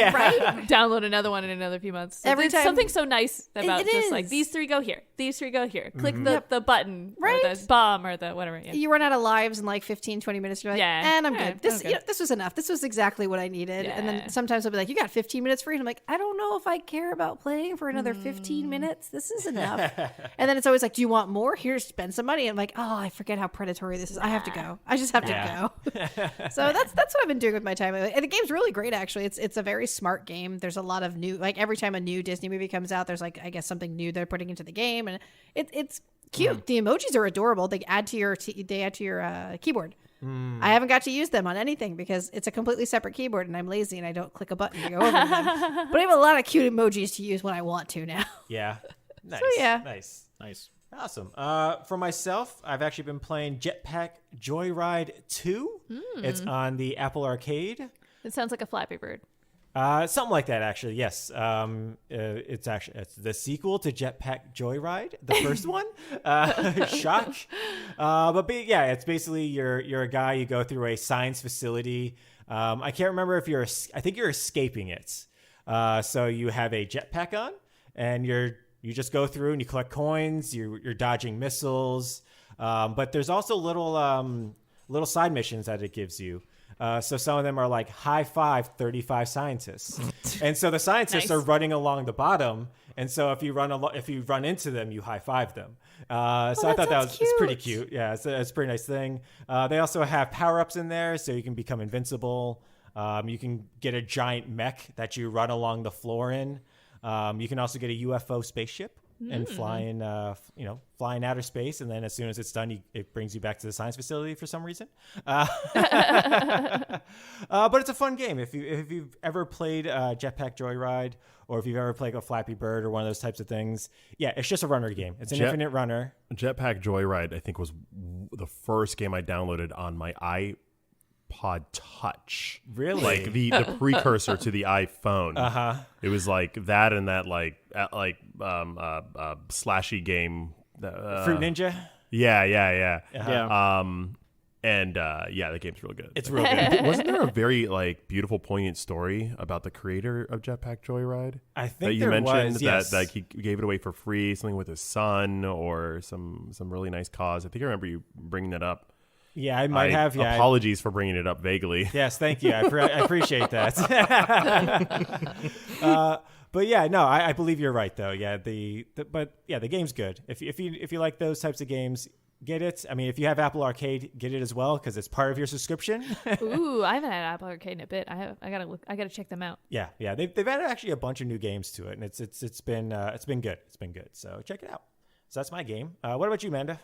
Speaker 4: download another one in another few months. So
Speaker 6: Every
Speaker 4: there's
Speaker 6: time-
Speaker 4: something so nice about
Speaker 6: It
Speaker 4: just
Speaker 6: is.
Speaker 4: like these 3 go here, these 3 go here. Click the button,
Speaker 6: Right.
Speaker 4: or the bomb, or the whatever. Yeah.
Speaker 6: You run out of lives in like 15, 20 minutes. You're like, and I'm
Speaker 4: Yeah,
Speaker 6: good. This
Speaker 4: I'm good.
Speaker 6: You know, this was enough. This was exactly what I needed. And then sometimes I'll be like, you got 15 minutes free. And I'm like, I don't know if I care about playing for another 15 minutes. This is enough. And then it's always like, do you want more? Here, spend some money. I'm like, oh, I forget how predatory this is. I have to go. I just have to go. So that's what I've been doing with my time. And the game's really great, actually. It's a very smart game. There's a lot of new, like every time a new Disney movie comes out, there's like, I guess something new they're putting into the game. And it's cute. The emojis are adorable. They add to your keyboard. I haven't got to use them on anything because it's a completely separate keyboard and I'm lazy and I don't click a button to go over them. But I have a lot of cute emojis to use when I want to now.
Speaker 2: Yeah. Nice.
Speaker 6: yeah.
Speaker 2: Nice. Awesome. For myself, I've actually been playing Jetpack Joyride 2. It's on the Apple Arcade.
Speaker 4: It sounds like a Flappy Bird.
Speaker 2: Something like that, actually. Yes. It's the sequel to Jetpack Joyride, the first one. Shock. Yeah, it's basically you're a guy. You go through a science facility. I can't remember if I think you're escaping it. So you have a jetpack on, and you just go through and you collect coins. You're dodging missiles. But there's also little side missions that it gives you. So some of them are like high five 35 scientists, and so the scientists are running along the bottom, and so if you run into them, you high five them. So I thought it's pretty cute. Yeah, it's a pretty nice thing. They also have power ups in there, so you can become invincible. You can get a giant mech that you run along the floor in. You can also get a UFO spaceship and fly in outer space, and then as soon as it's done, it brings you back to the science facility for some reason. But it's a fun game. If you've ever played Jetpack Joyride, or if you've ever played a Flappy Bird or one of those types of things, yeah, it's just a runner game. It's an infinite runner.
Speaker 3: Jetpack Joyride, I think, was the first game I downloaded on my iPod Touch.
Speaker 2: Really?
Speaker 3: Like the precursor to the iPhone. It was like that and that slashy game.
Speaker 2: Fruit Ninja?
Speaker 3: Yeah. The game's real good.
Speaker 2: It's real good.
Speaker 3: Wasn't there a very beautiful, poignant story about the creator of Jetpack Joyride?
Speaker 2: I think
Speaker 3: that you
Speaker 2: there
Speaker 3: mentioned
Speaker 2: was, yes.
Speaker 3: that he gave it away for free, something with his son or some really nice cause. I think I remember you bringing that up.
Speaker 2: Yeah, I might have. Yeah,
Speaker 3: apologies for bringing it up vaguely.
Speaker 2: Yes, thank you. I appreciate that. But yeah, no, I believe you're right though. Yeah, the game's good. If you like those types of games, get it. I mean, if you have Apple Arcade, get it as well because it's part of your subscription.
Speaker 4: Ooh, I haven't had Apple Arcade in a bit. I gotta check them out.
Speaker 2: Yeah. They've added actually a bunch of new games to it, and it's been good. It's been good. So check it out. So that's my game. What about you, Manda?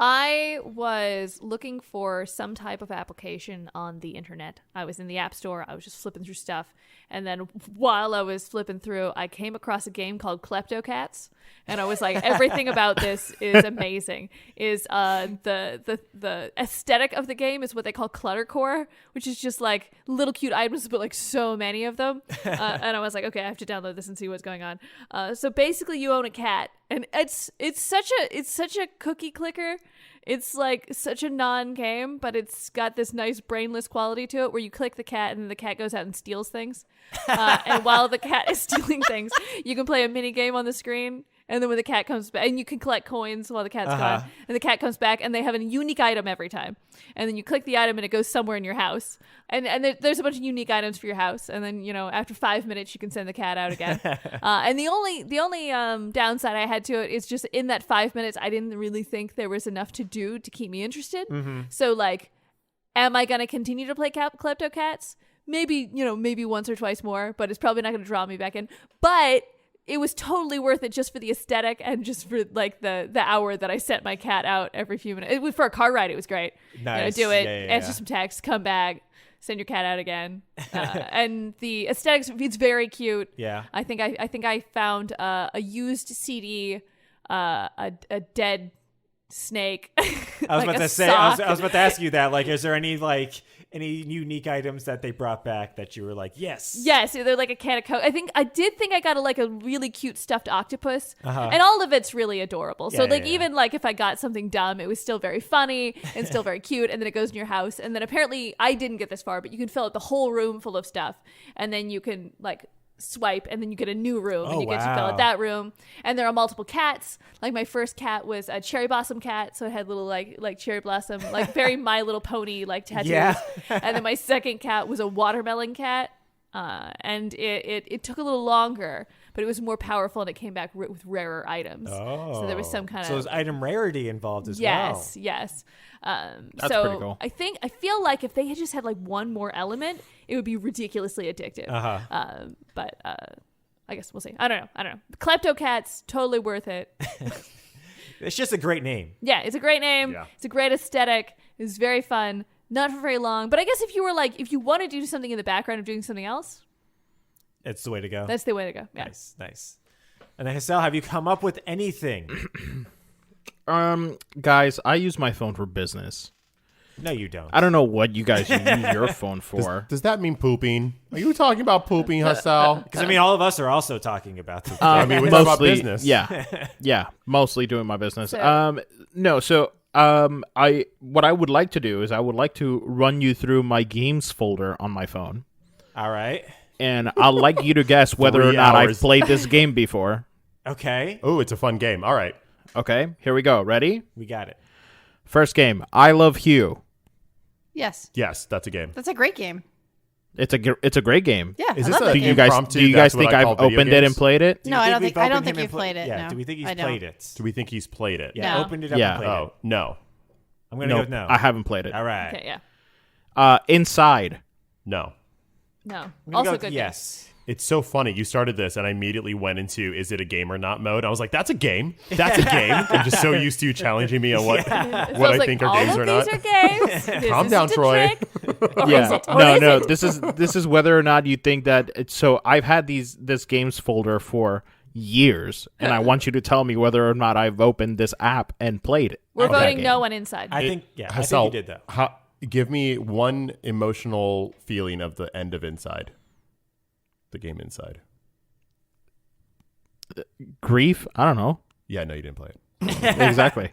Speaker 4: I was looking for some type of application on the internet. I was in the App Store. I was just flipping through stuff. And then while I was flipping through, I came across a game called Klepto Cats. And I was like, everything about this is amazing. The aesthetic of the game is what they call cluttercore, which is just like little cute items, but like so many of them. And I was like, okay, I have to download this and see what's going on. So basically you own a cat. And it's such a cookie clicker. It's like such a non-game, but it's got this nice brainless quality to it where you click the cat and then the cat goes out and steals things. And while the cat is stealing things, you can play a mini game on the screen. And then when the cat comes back, and you can collect coins while the cat's gone, and the cat comes back, and they have a unique item every time. And then you click the item, and it goes somewhere in your house. And there's a bunch of unique items for your house. And then after 5 minutes, you can send the cat out again. And the only downside I had to it is just in that 5 minutes, I didn't really think there was enough to do to keep me interested. Mm-hmm. So am I gonna continue to play Klepto Cats? Maybe once or twice more, but it's probably not gonna draw me back in. But it was totally worth it just for the aesthetic and just for the hour that I sent my cat out every few minutes. For a car ride, it was great.
Speaker 2: Nice.
Speaker 4: Do it, answer some texts, come back, send your cat out again. And the aesthetics, it's very cute.
Speaker 2: Yeah.
Speaker 4: I think I found a used CD, a dead snake.
Speaker 2: I was about to say, I was about to ask you that. Is there any unique items that they brought back that you were like, yes?
Speaker 4: Yes, they're like a can of Coke. I got a really cute stuffed octopus, and all of it's really adorable. So even if I got something dumb, it was still very funny and still very cute. And then it goes in your house, and then apparently I didn't get this far, but you can fill out the whole room full of stuff, and then you can swipe and then you get a new room and you get to fill out that room. And there are multiple cats. My first cat was a cherry blossom cat, so it had little like cherry blossom, very My Little Pony tattoos. Yeah. And then my second cat was a watermelon cat, and it took a little longer, but it was more powerful and it came back with rarer items. So there was some kind of
Speaker 2: there's item rarity involved as well.
Speaker 4: Yes.
Speaker 5: That's pretty cool.
Speaker 4: I feel like if they had just had one more element, it would be ridiculously addictive. But I guess we'll see. I don't know. Klepto Cats, totally worth it.
Speaker 2: It's just a great name.
Speaker 4: Yeah, it's a great name. Yeah. It's a great aesthetic. It's very fun. Not for very long. But I guess if you were if you want to do something in the background of doing something else,
Speaker 2: it's the way to go.
Speaker 4: That's the way to go. Yeah.
Speaker 2: Nice. And then Hassel, have you come up with anything?
Speaker 5: Guys, I use my phone for business.
Speaker 2: No, you don't.
Speaker 5: I don't know what you guys use your phone for.
Speaker 3: Does that mean pooping? Are you talking about pooping, Hassel?
Speaker 2: Because all of us are also talking about this.
Speaker 3: We talk about business.
Speaker 5: Yeah, mostly doing my business.
Speaker 4: So.
Speaker 5: What I would like to do is I would like to run you through my games folder on my phone.
Speaker 2: All right.
Speaker 5: And I'd like you to guess whether or not I've played this game before.
Speaker 2: Okay.
Speaker 3: Oh, it's a fun game. All right.
Speaker 5: Okay, here we go. Ready?
Speaker 2: We got it.
Speaker 5: First game, I Love Hugh.
Speaker 6: Yes.
Speaker 3: Yes, that's a game.
Speaker 6: That's a great game.
Speaker 5: It's a great game.
Speaker 6: Yeah,
Speaker 3: Is
Speaker 6: I
Speaker 3: this
Speaker 6: love
Speaker 3: a
Speaker 6: that
Speaker 5: Do
Speaker 6: game.
Speaker 5: you guys
Speaker 3: impromptu?
Speaker 5: do you guys
Speaker 3: That's what
Speaker 5: think
Speaker 3: I
Speaker 5: I've
Speaker 3: call video
Speaker 5: opened it and
Speaker 3: games?
Speaker 5: played it?
Speaker 2: Do you
Speaker 6: No, I
Speaker 2: think
Speaker 6: don't
Speaker 2: we've
Speaker 6: think- I don't
Speaker 2: opened
Speaker 6: think
Speaker 2: him
Speaker 6: you've played it,
Speaker 2: Yeah.
Speaker 6: no.
Speaker 2: Do we think he's
Speaker 6: I don't.
Speaker 2: played it?
Speaker 3: Do we think he's played it?
Speaker 2: Yeah.
Speaker 6: No.
Speaker 2: Opened it up
Speaker 5: Yeah.
Speaker 2: and played
Speaker 3: Oh,
Speaker 2: it.
Speaker 3: no.
Speaker 2: I'm gonna go
Speaker 5: No,
Speaker 2: with no.
Speaker 5: I haven't played it.
Speaker 2: All right.
Speaker 4: Okay, yeah.
Speaker 5: Inside.
Speaker 3: No.
Speaker 4: No.
Speaker 2: I'm gonna
Speaker 4: Also
Speaker 2: go with
Speaker 4: good.
Speaker 2: yes.
Speaker 3: It's so funny. You started this, and I immediately went into "Is it a game or not?" mode. I was like, "That's a game. That's a game." I'm just so used to you challenging me on what
Speaker 4: It
Speaker 3: what
Speaker 4: feels
Speaker 3: I
Speaker 4: like
Speaker 3: think are
Speaker 4: all
Speaker 3: games
Speaker 4: of
Speaker 3: or
Speaker 4: these
Speaker 3: not.
Speaker 4: are games. This
Speaker 3: Calm down,
Speaker 4: isn't a
Speaker 3: Troy.
Speaker 4: trick. Or
Speaker 5: Yeah.
Speaker 4: is it? Or
Speaker 5: No,
Speaker 4: is
Speaker 5: no.
Speaker 4: it?
Speaker 5: This is whether or not you think that it's so I've had this games folder for years, and I want you to tell me whether or not I've opened this app and played it.
Speaker 4: We're
Speaker 5: of that
Speaker 4: voting
Speaker 5: game.
Speaker 4: no on Inside.
Speaker 2: I think I think
Speaker 3: Hassel,
Speaker 2: you did though.
Speaker 3: Give me one emotional feeling of the end of Inside. The game Inside.
Speaker 5: Grief? I don't know.
Speaker 3: Yeah, no, you didn't play it.
Speaker 5: Exactly.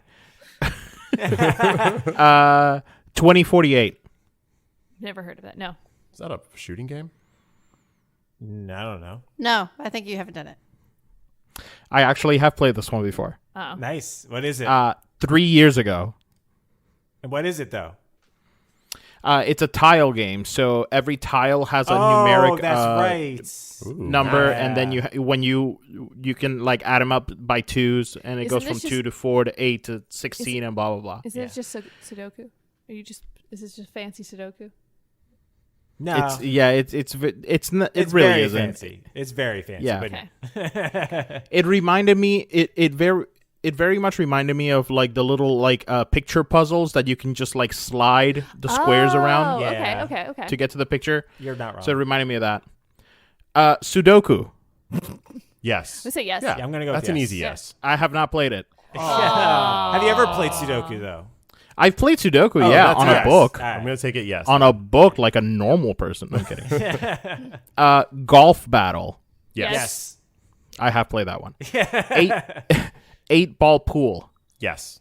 Speaker 5: 2048.
Speaker 4: Never heard of that. No.
Speaker 3: Is that a shooting game?
Speaker 2: I don't know.
Speaker 6: No, I think you haven't done it.
Speaker 5: I actually have played this one before.
Speaker 4: Oh.
Speaker 2: Nice. What is it?
Speaker 5: 3 years ago.
Speaker 2: And what is it though?
Speaker 5: It's a tile game, so every tile has a
Speaker 2: Oh,
Speaker 5: numeric
Speaker 2: that's right.
Speaker 5: number, and then you can like add them up by twos, and it
Speaker 4: Isn't
Speaker 5: goes from
Speaker 4: this
Speaker 5: 2
Speaker 4: just-
Speaker 5: to 4 to 8 to 16 and blah blah blah.
Speaker 4: Isn't
Speaker 2: Yeah.
Speaker 4: it just Sudoku? Are you just? Is this just fancy Sudoku?
Speaker 2: No.
Speaker 5: It's not, it
Speaker 2: It's
Speaker 5: really
Speaker 2: very
Speaker 5: isn't.
Speaker 2: fancy. It's very fancy.
Speaker 5: Yeah.
Speaker 2: But
Speaker 4: Okay.
Speaker 5: It reminded me. It very much reminded me of like the little like picture puzzles that you can just like slide the squares around
Speaker 4: Oh,
Speaker 2: Yeah.
Speaker 4: okay.
Speaker 5: to get to the picture.
Speaker 2: you're not wrong.
Speaker 5: So it reminded me of that. Sudoku.
Speaker 3: Yes.
Speaker 4: Let's say yes.
Speaker 2: yeah, I'm gonna go.
Speaker 3: That's
Speaker 2: with
Speaker 3: an
Speaker 2: yes.
Speaker 3: easy yes.
Speaker 5: I have not played it.
Speaker 2: Have you ever played Sudoku though?
Speaker 5: I've played Sudoku,
Speaker 2: Oh,
Speaker 5: yeah,
Speaker 2: that's
Speaker 5: on
Speaker 2: yes.
Speaker 5: a book.
Speaker 2: All right.
Speaker 3: I'm going to take it yes.
Speaker 5: On a book like a normal person. I'm kidding. Golf battle.
Speaker 3: yes.
Speaker 2: Yes.
Speaker 5: I have played that one. 8-ball pool.
Speaker 3: Yes.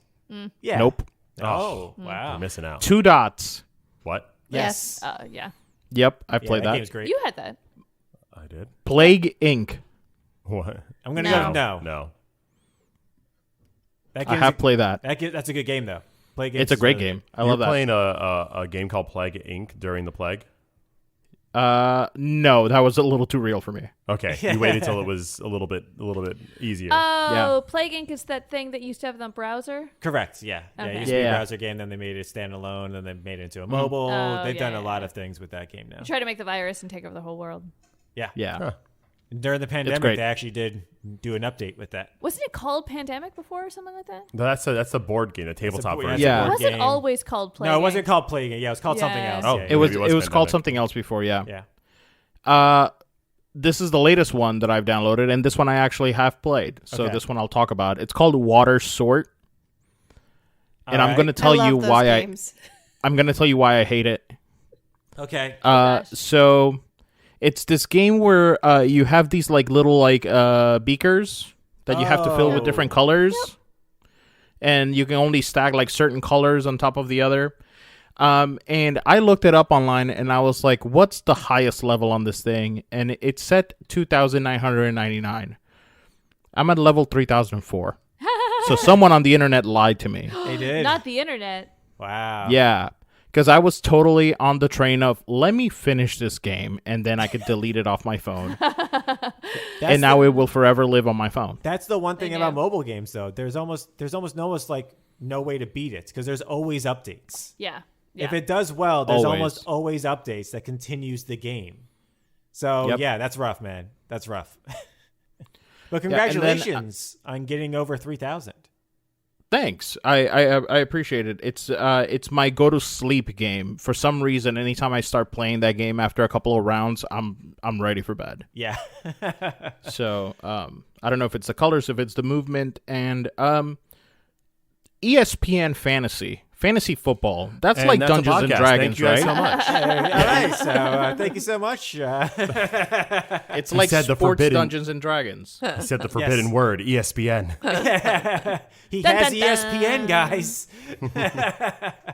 Speaker 2: Yeah.
Speaker 5: Nope.
Speaker 2: Oh,
Speaker 3: We're
Speaker 2: wow.
Speaker 3: missing out.
Speaker 5: 2 dots.
Speaker 3: What?
Speaker 6: Yes.
Speaker 4: Yeah.
Speaker 5: Yep, I've
Speaker 2: Yeah,
Speaker 5: played
Speaker 2: that
Speaker 5: that.
Speaker 2: game's great.
Speaker 4: You had that.
Speaker 3: I did.
Speaker 5: Plague Inc.
Speaker 3: What?
Speaker 2: I'm gonna
Speaker 6: No.
Speaker 2: go no.
Speaker 3: No.
Speaker 2: That
Speaker 5: I
Speaker 2: game's
Speaker 5: have played that.
Speaker 2: that's a good game though. Play games.
Speaker 5: It's a
Speaker 2: is
Speaker 5: great
Speaker 2: really
Speaker 5: game. I
Speaker 3: You're
Speaker 5: love that.
Speaker 3: playing a game called Plague Inc. during the plague?
Speaker 5: No, that was a little too real for me.
Speaker 3: Okay. You waited till it was a little bit easier.
Speaker 4: Oh,
Speaker 5: Yeah.
Speaker 4: Plague Inc. is that thing that used to have on the browser.
Speaker 2: Correct. Yeah. Yeah. It
Speaker 4: Okay.
Speaker 2: used to be a
Speaker 5: Yeah.
Speaker 2: browser game, then they made it standalone, then they made it into a mobile.
Speaker 4: Oh,
Speaker 2: They've
Speaker 4: yeah,
Speaker 2: done
Speaker 4: yeah,
Speaker 2: a lot
Speaker 4: yeah.
Speaker 2: of things with that game now.
Speaker 4: Try to make the virus and take over the whole world.
Speaker 2: Yeah.
Speaker 5: Yeah.
Speaker 3: Huh.
Speaker 2: During the pandemic,
Speaker 5: great.
Speaker 2: they actually did do an update with that.
Speaker 4: Wasn't it called Pandemic before or something like that?
Speaker 3: That's the board game, the tabletop
Speaker 2: board-
Speaker 3: version.
Speaker 5: Yeah.
Speaker 4: It
Speaker 2: board
Speaker 4: wasn't
Speaker 2: game.
Speaker 4: always called Plague
Speaker 2: No, it wasn't
Speaker 4: Inc.
Speaker 2: called Plague Inc. Yeah, it was called something
Speaker 4: Yeah.
Speaker 2: else.
Speaker 3: Oh,
Speaker 2: yeah,
Speaker 3: it
Speaker 5: It was
Speaker 3: Maybe it was
Speaker 5: called
Speaker 3: Pandemic.
Speaker 5: something else before, yeah.
Speaker 2: yeah.
Speaker 5: This is the latest one that I've downloaded, and this one I actually have played. So
Speaker 2: Okay.
Speaker 5: this one I'll talk about. It's called Water Sort, and
Speaker 2: All
Speaker 5: I'm
Speaker 2: right.
Speaker 5: going to tell
Speaker 6: I love
Speaker 5: you
Speaker 6: those
Speaker 5: why
Speaker 6: games.
Speaker 5: I'm going to tell you why I hate it.
Speaker 2: Okay.
Speaker 4: gosh.
Speaker 5: So it's this game where you have these like little like beakers that you have to fill with different
Speaker 2: Oh.
Speaker 5: colors, and you can only stack like certain colors on top of the other. And I looked it up online, and I was like, "What's the highest level on this thing?" And it said 2,999. I'm at level 3,004. So someone on the internet lied to me.
Speaker 2: They did.
Speaker 4: Not the internet.
Speaker 2: Wow.
Speaker 5: Yeah, because I was totally on the train of let me finish this game, and then I could delete it off my phone. And now it will forever live on my phone.
Speaker 2: That's the one thing
Speaker 4: They
Speaker 2: about
Speaker 4: do.
Speaker 2: mobile games, though. There's almost like no way to beat it because there's always updates.
Speaker 4: Yeah.
Speaker 2: If it does well, there's
Speaker 5: Always.
Speaker 2: almost always updates that continues the game. So
Speaker 5: Yep.
Speaker 2: yeah, that's rough, man. That's rough. But
Speaker 5: and then,
Speaker 2: congratulations on getting over 3,000.
Speaker 5: Thanks, I appreciate it. It's my go to sleep game. For some reason, anytime I start playing that game after a couple of rounds, I'm ready for bed.
Speaker 2: Yeah.
Speaker 5: So I don't know if it's the colors, if it's the movement, and ESPN Fantasy football. That's
Speaker 3: And
Speaker 5: like
Speaker 3: that's a
Speaker 5: Dungeons and
Speaker 3: podcast.
Speaker 5: Dragons,
Speaker 3: Thank you guys
Speaker 5: right?
Speaker 3: so much.
Speaker 2: All right. So thank you so much.
Speaker 5: It's
Speaker 3: He
Speaker 5: like
Speaker 3: said the
Speaker 5: sports
Speaker 3: forbidden-
Speaker 5: Dungeons and Dragons.
Speaker 3: He said the forbidden word, ESPN.
Speaker 2: He
Speaker 4: Dun,
Speaker 2: has
Speaker 4: dun,
Speaker 2: ESPN,
Speaker 4: dun.
Speaker 2: guys.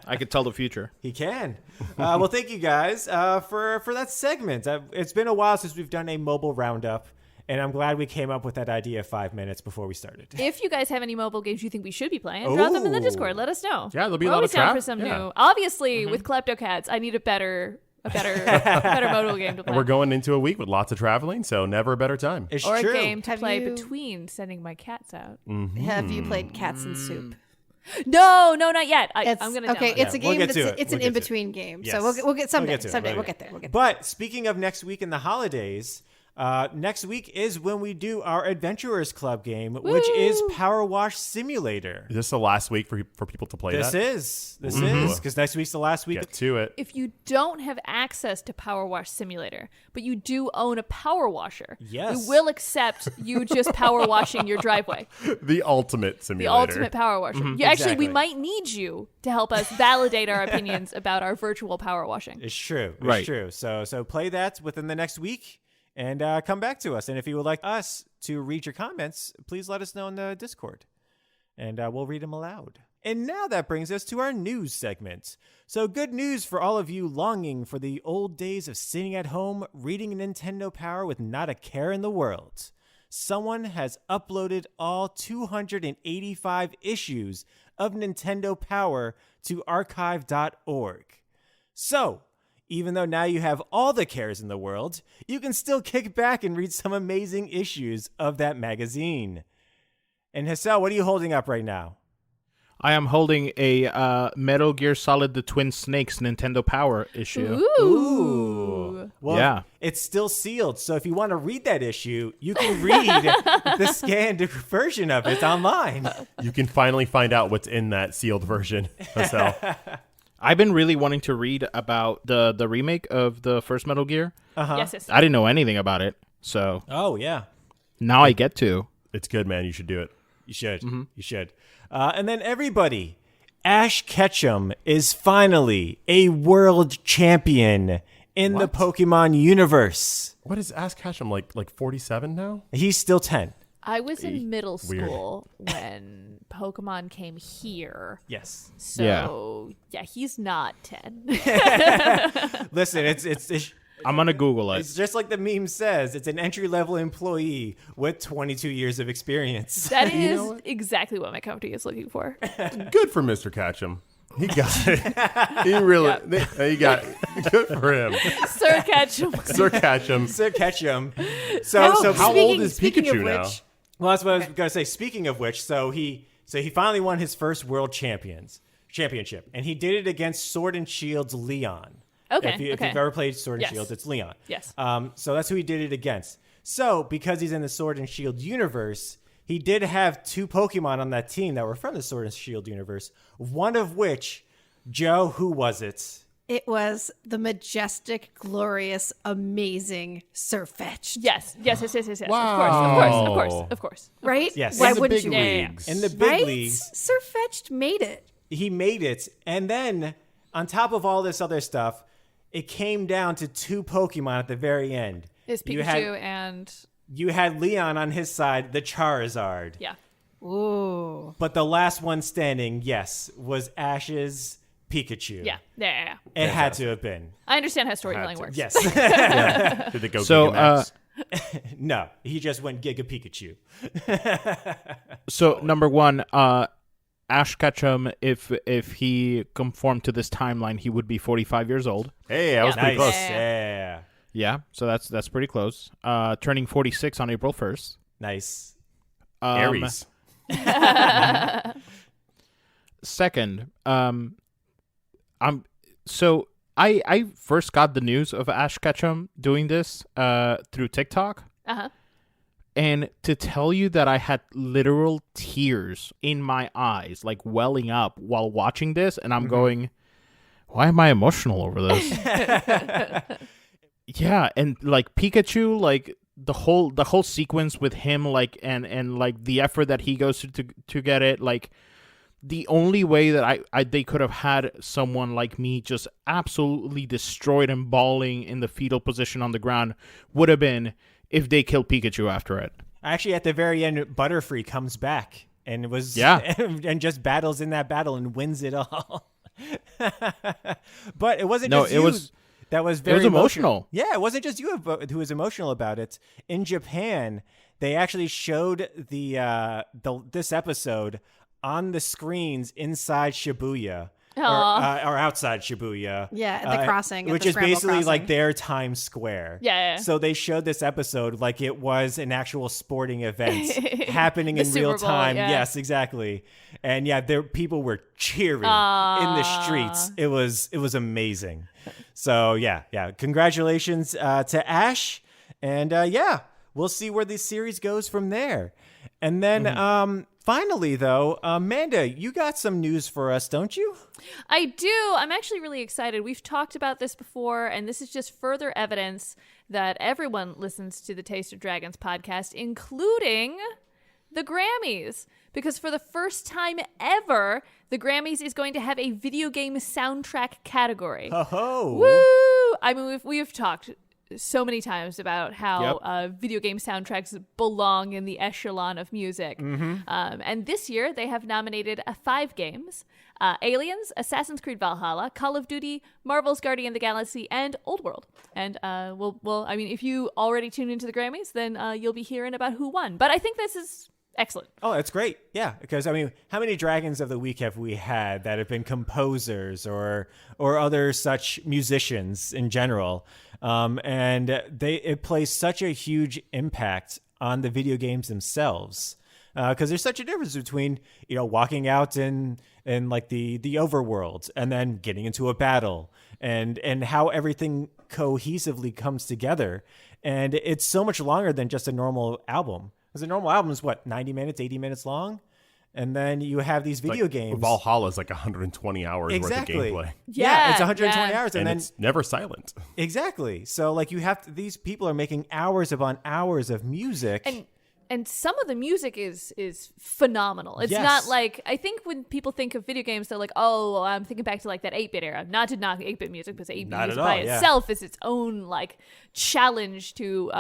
Speaker 5: I could tell the future.
Speaker 2: He can. Well, thank you guys for that segment. It's been a while since we've done a mobile roundup, And I'm glad we came up with that idea 5 minutes before we started.
Speaker 4: If you guys have any mobile games you think we should be playing, drop them in the Discord. Let us know.
Speaker 3: Yeah, there'll be a
Speaker 4: We're
Speaker 3: lot of
Speaker 4: always down
Speaker 3: trap.
Speaker 4: for some
Speaker 3: Yeah.
Speaker 4: new. Obviously, with Klepto Cats, I need a better mobile game to play.
Speaker 3: We're going into a week with lots of traveling, so never a better time.
Speaker 2: It's
Speaker 4: or
Speaker 2: true.
Speaker 4: a game to
Speaker 6: Have
Speaker 4: play
Speaker 6: you-
Speaker 4: between sending my cats out.
Speaker 6: Have you played Cats and Soup?
Speaker 4: No, not yet. I'm going to
Speaker 6: okay.
Speaker 4: download
Speaker 6: It's
Speaker 4: it.
Speaker 6: a game.
Speaker 2: We'll get to it.
Speaker 6: It's
Speaker 2: We'll
Speaker 6: an
Speaker 2: get to it.
Speaker 6: in-between game.
Speaker 2: Yes.
Speaker 6: So we'll get someday.
Speaker 2: We'll get to it.
Speaker 6: Someday
Speaker 2: We'll
Speaker 6: we'll
Speaker 2: get
Speaker 6: get there. We'll get there.
Speaker 2: But speaking of next week and the holidays, next week is when we do our Adventurers Club game, which is Power Wash Simulator.
Speaker 3: Is this the last week for people to play
Speaker 2: This
Speaker 3: that?
Speaker 2: is because next week's the last week.
Speaker 3: Get to it.
Speaker 4: If you don't have access to Power Wash Simulator, but you do own a power washer,
Speaker 2: Yes.
Speaker 4: we will accept you just power washing your driveway.
Speaker 3: The ultimate
Speaker 4: The
Speaker 3: simulator.
Speaker 4: ultimate power washer. Actually, we
Speaker 2: Exactly.
Speaker 4: might need you to help us validate our opinions about our virtual power washing.
Speaker 2: It's true. It's
Speaker 5: Right.
Speaker 2: true. So play that within the next week and come back to us. And if you would like us to read your comments, please let us know in the Discord, and we'll read them aloud. And now that brings us to our news segment. So good news for all of you longing for the old days of sitting at home, reading Nintendo Power with not a care in the world. Someone has uploaded all 285 issues of Nintendo Power to archive.org. So, even though now you have all the cares in the world, you can still kick back and read some amazing issues of that magazine. And Hassel, what are you holding up right now?
Speaker 5: I am holding a Metal Gear Solid: The Twin Snakes Nintendo Power issue.
Speaker 4: Ooh.
Speaker 2: Well,
Speaker 5: Yeah.
Speaker 2: it's still sealed, so if you want to read that issue, you can read the scanned version of it online.
Speaker 3: You can finally find out what's in that sealed version. Marcel.
Speaker 5: I've been really wanting to read about the remake of the first Metal Gear.
Speaker 4: Yes.
Speaker 5: I didn't know anything about it, so
Speaker 2: Oh, yeah.
Speaker 5: now I get to.
Speaker 3: It's good, man. You should do it.
Speaker 2: You should. You should. And then everybody, Ash Ketchum is finally a world champion in the Pokemon universe.
Speaker 3: What is Ask Ketchum, like 47 now?
Speaker 2: He's still 10.
Speaker 4: I was in middle
Speaker 3: Weird.
Speaker 4: school when Pokemon came here.
Speaker 2: Yes.
Speaker 4: So, yeah, he's not 10.
Speaker 2: Listen, it's
Speaker 5: I'm gonna Google it.
Speaker 2: It's just like the meme says. It's an entry-level employee with 22 years of experience.
Speaker 4: That is exactly what my company is looking for.
Speaker 3: Good for Mr. Ketchum. He got it. He really, he got it. Good for him.
Speaker 4: Sir Ketchum.
Speaker 3: Sir Ketchum.
Speaker 2: Sir Ketchum.
Speaker 6: Oh,
Speaker 2: So
Speaker 3: how old is
Speaker 6: speaking of
Speaker 3: Pikachu now?
Speaker 6: which,
Speaker 2: well, that's what I was going to say. Speaking of which, so he finally won his first world championship, and he did it against Sword and Shield's Leon.
Speaker 4: Okay,
Speaker 2: If you've
Speaker 4: okay.
Speaker 2: ever played Sword and
Speaker 4: Yes.
Speaker 2: Shield, it's Leon.
Speaker 4: Yes.
Speaker 2: So that's who he did it against. So because he's in the Sword and Shield universe, he did have two Pokemon on that team that were from the Sword and Shield universe. One of which, Joe, who was it?
Speaker 6: it was the majestic, glorious, amazing Sirfetch'd.
Speaker 4: Yes.
Speaker 3: Wow.
Speaker 4: Of course.
Speaker 6: Right?
Speaker 2: Yes.
Speaker 6: Why
Speaker 2: In the
Speaker 6: wouldn't
Speaker 3: big
Speaker 6: you?
Speaker 3: leagues.
Speaker 2: In the big
Speaker 6: Right?
Speaker 2: leagues,
Speaker 6: Sirfetch'd made it.
Speaker 2: he made it. And then, on top of all this other stuff, it came down to two Pokemon at the very end.
Speaker 4: Is
Speaker 2: You
Speaker 4: Pikachu
Speaker 2: had-
Speaker 4: and
Speaker 2: You had Leon on his side, the Charizard.
Speaker 4: yeah.
Speaker 6: Ooh.
Speaker 2: But the last one standing, yes, was Ash's Pikachu.
Speaker 4: Yeah.
Speaker 2: It had to have been.
Speaker 4: I understand how storytelling works.
Speaker 2: Yes.
Speaker 3: Did they go
Speaker 5: So,
Speaker 3: Gigamax?
Speaker 2: No, he just went Giga Pikachu.
Speaker 5: So number one, Ash Ketchum, if he conformed to this timeline, he would be 45 years old.
Speaker 3: Hey, I was pretty
Speaker 2: Nice.
Speaker 3: close.
Speaker 2: Yeah.
Speaker 5: Yeah, so that's pretty close. Turning 46 on April 1st.
Speaker 2: Nice.
Speaker 3: Aries.
Speaker 5: Second, I first got the news of Ash Ketchum doing this through TikTok.
Speaker 4: Uh-huh.
Speaker 5: And to tell you that I had literal tears in my eyes, like welling up while watching this, and I'm going, why am I emotional over this? Yeah, and like Pikachu, like the whole sequence with him, like and like the effort that he goes to get it, like the only way that they could have had someone like me just absolutely destroyed and bawling in the fetal position on the ground would have been if they killed Pikachu after it.
Speaker 2: Actually, at the very end, Butterfree comes back and and just battles in that battle and wins it all. But it wasn't
Speaker 5: No,
Speaker 2: just
Speaker 5: it
Speaker 2: you
Speaker 5: was-
Speaker 2: that was very
Speaker 5: emotional.
Speaker 2: Yeah, it wasn't just you who was emotional about it. In Japan, they actually showed this episode on the screens inside Shibuya. Or outside Shibuya.
Speaker 6: Yeah, at the crossing.
Speaker 2: Which is basically like their Times Square.
Speaker 4: Yeah.
Speaker 2: So they showed this episode like it was an actual sporting event happening in real time.
Speaker 4: Yeah.
Speaker 2: Yes, exactly. And yeah, people were cheering in the streets. It was amazing. So yeah. Congratulations to Ash. And we'll see where this series goes from there. And then finally, though, Manda, you got some news for us, don't you?
Speaker 4: I do. I'm actually really excited. We've talked about this before, and this is just further evidence that everyone listens to the Taste of Dragons podcast, including the Grammys. Because for the first time ever, the Grammys is going to have a video game soundtrack category.
Speaker 2: Oh.
Speaker 4: Woo! I mean, we've talked so many times about how video game soundtracks belong in the echelon of music. And this year they have nominated 5 games: Aliens, Assassin's Creed Valhalla, Call of Duty, Marvel's Guardian of the Galaxy, and Old World. And I mean, if you already tuned into the Grammys, then you'll be hearing about who won. But I think this is excellent.
Speaker 2: Oh, that's great. Yeah, because I mean, how many Dragons of the Week have we had that have been composers or other such musicians in general? And it plays such a huge impact on the video games themselves. Because there's such a difference between, walking out in like the overworld and then getting into a battle and how everything cohesively comes together. And it's so much longer than just a normal album. Because a normal album is 90 minutes, 80 minutes long? And then you have these video games.
Speaker 3: Valhalla is like 120 hours worth of gameplay.
Speaker 2: Yeah, it's 120 hours. And then
Speaker 3: it's never silent.
Speaker 2: Exactly. So like these people are making hours upon hours of music.
Speaker 4: And some of the music is phenomenal. It's not like, I think when people think of video games, they're like, oh, I'm thinking back to like that 8-bit era. Not to knock 8-bit music, because 8-bit music by itself is its own like challenge to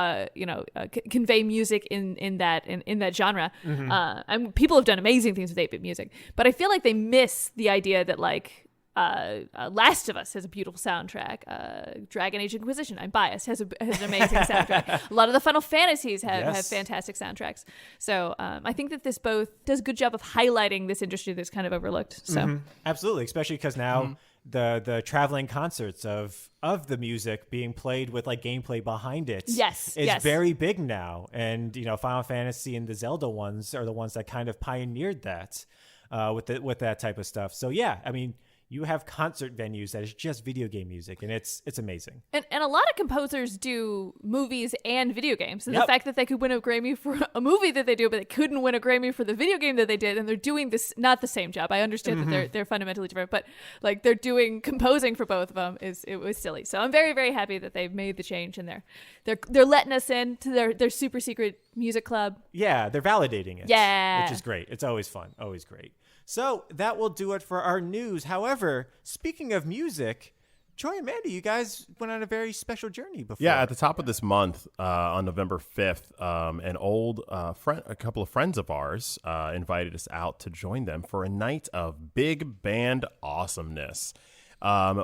Speaker 4: convey music in that genre. And people have done amazing things with 8-bit music, but I feel like they miss the idea that like Last of Us has a beautiful soundtrack. Dragon Age Inquisition, I'm biased, has an amazing soundtrack. A lot of the Final Fantasies have fantastic soundtracks. So I think that this both does a good job of highlighting this industry that's kind of overlooked. So
Speaker 2: Absolutely, especially because now the traveling concerts of the music being played with like gameplay behind it is very big now. And Final Fantasy and the Zelda ones are the ones that kind of pioneered that with that type of stuff. So yeah, I mean, you have concert venues that is just video game music, and it's amazing.
Speaker 4: And a lot of composers do movies and video games. And the fact that they could win a Grammy for a movie that they do, but they couldn't win a Grammy for the video game that they did, and they're doing this, not the same job. I understand that they're fundamentally different, but like they're doing composing for both of them it was silly. So I'm very, very happy that they've made the change, and they're letting us in to their super secret music club.
Speaker 2: Yeah, they're validating it.
Speaker 4: Yeah.
Speaker 2: Which is great. It's always fun. Always great. So that will do it for our news. However, speaking of music, Troy and Mandy, you guys went on a very special journey before.
Speaker 3: Yeah, at the top of this month, on November 5th, a couple of friends of ours invited us out to join them for a night of big band awesomeness.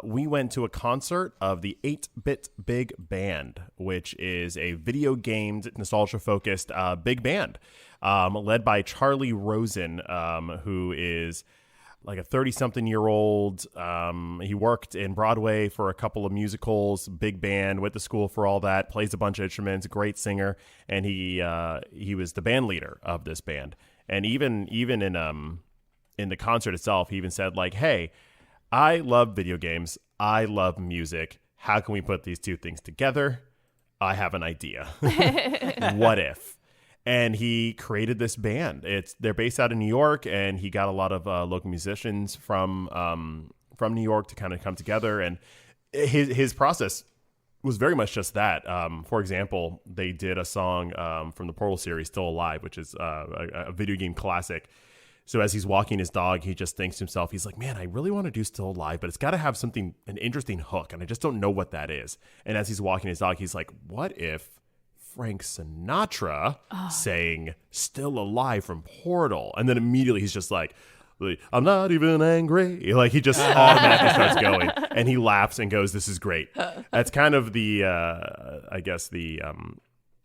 Speaker 3: We went to a concert of the 8-Bit Big Band, which is a video gamed, nostalgia-focused big band led by Charlie Rosen, who is like a 30-something-year-old. He worked in Broadway for a couple of musicals, big band, went to school for all that, plays a bunch of instruments, great singer, and he was the band leader of this band. And even in the concert itself, he even said like, hey, I love video games. I love music. How can we put these two things together? I have an idea. What if? And he created this band. They're based out in New York, and he got a lot of local musicians from New York to kind of come together. And his process was very much just that. For example, they did a song from the Portal series, Still Alive, which is a video game classic. So as he's walking his dog, he just thinks to himself, he's like, man, I really want to do Still Alive, but it's got to have an interesting hook, and I just don't know what that is. And as he's walking his dog, he's like, what if Frank Sinatra sang Still Alive from Portal? And then immediately he's just like, I'm not even angry. Like he just automatically starts going, and he laughs and goes, "This is great." That's kind of the, I guess the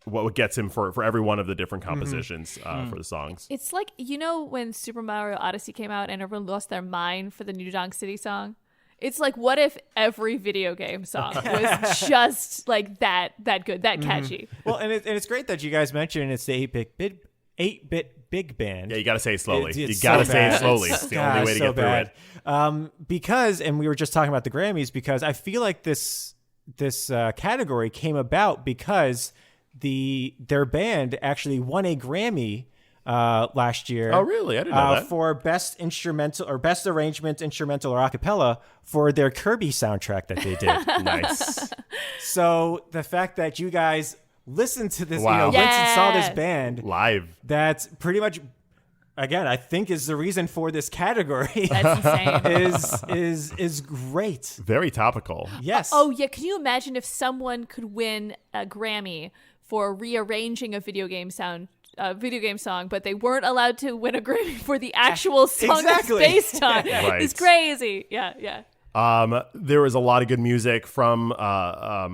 Speaker 3: what gets him for every one of the different compositions for the songs.
Speaker 4: It's like, you know, when Super Mario Odyssey came out and everyone lost their mind for the New Donk City song? It's like, what if every video game song was just like that good, that catchy?
Speaker 2: Well, and it's great that you guys mentioned it's the 8-bit big band.
Speaker 3: Yeah, you got to say it slowly.
Speaker 2: It's
Speaker 3: you
Speaker 2: so
Speaker 3: got to say it
Speaker 2: bad.
Speaker 3: slowly. It's the only way to
Speaker 2: so
Speaker 3: get through
Speaker 2: bad.
Speaker 3: it.
Speaker 2: Because, and we were just talking about the Grammys, because I feel like this category came about because their band actually won a Grammy last year.
Speaker 3: Oh, really? I didn't know that.
Speaker 2: For best instrumental or best arrangement, instrumental or a cappella for their Kirby soundtrack that they did.
Speaker 3: Nice.
Speaker 2: So the fact that you guys listened to this,
Speaker 3: Wow.
Speaker 2: went and saw this band
Speaker 3: Live.
Speaker 2: that's pretty much, again, I think is the reason for this category.
Speaker 4: That's insane.
Speaker 2: is great.
Speaker 3: Very topical.
Speaker 2: Yes.
Speaker 4: Oh, yeah. Can you imagine if someone could win a Grammy for rearranging a video game song, but they weren't allowed to win a Grammy for the actual song
Speaker 2: Exactly.
Speaker 4: it's based on?
Speaker 3: Right.
Speaker 4: It's crazy. Yeah.
Speaker 3: There was a lot of good music from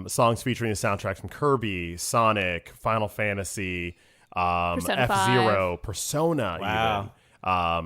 Speaker 3: songs featuring the soundtracks from Kirby, Sonic, Final Fantasy,
Speaker 4: Persona
Speaker 3: F-Zero, Persona.
Speaker 2: Wow.
Speaker 3: Even.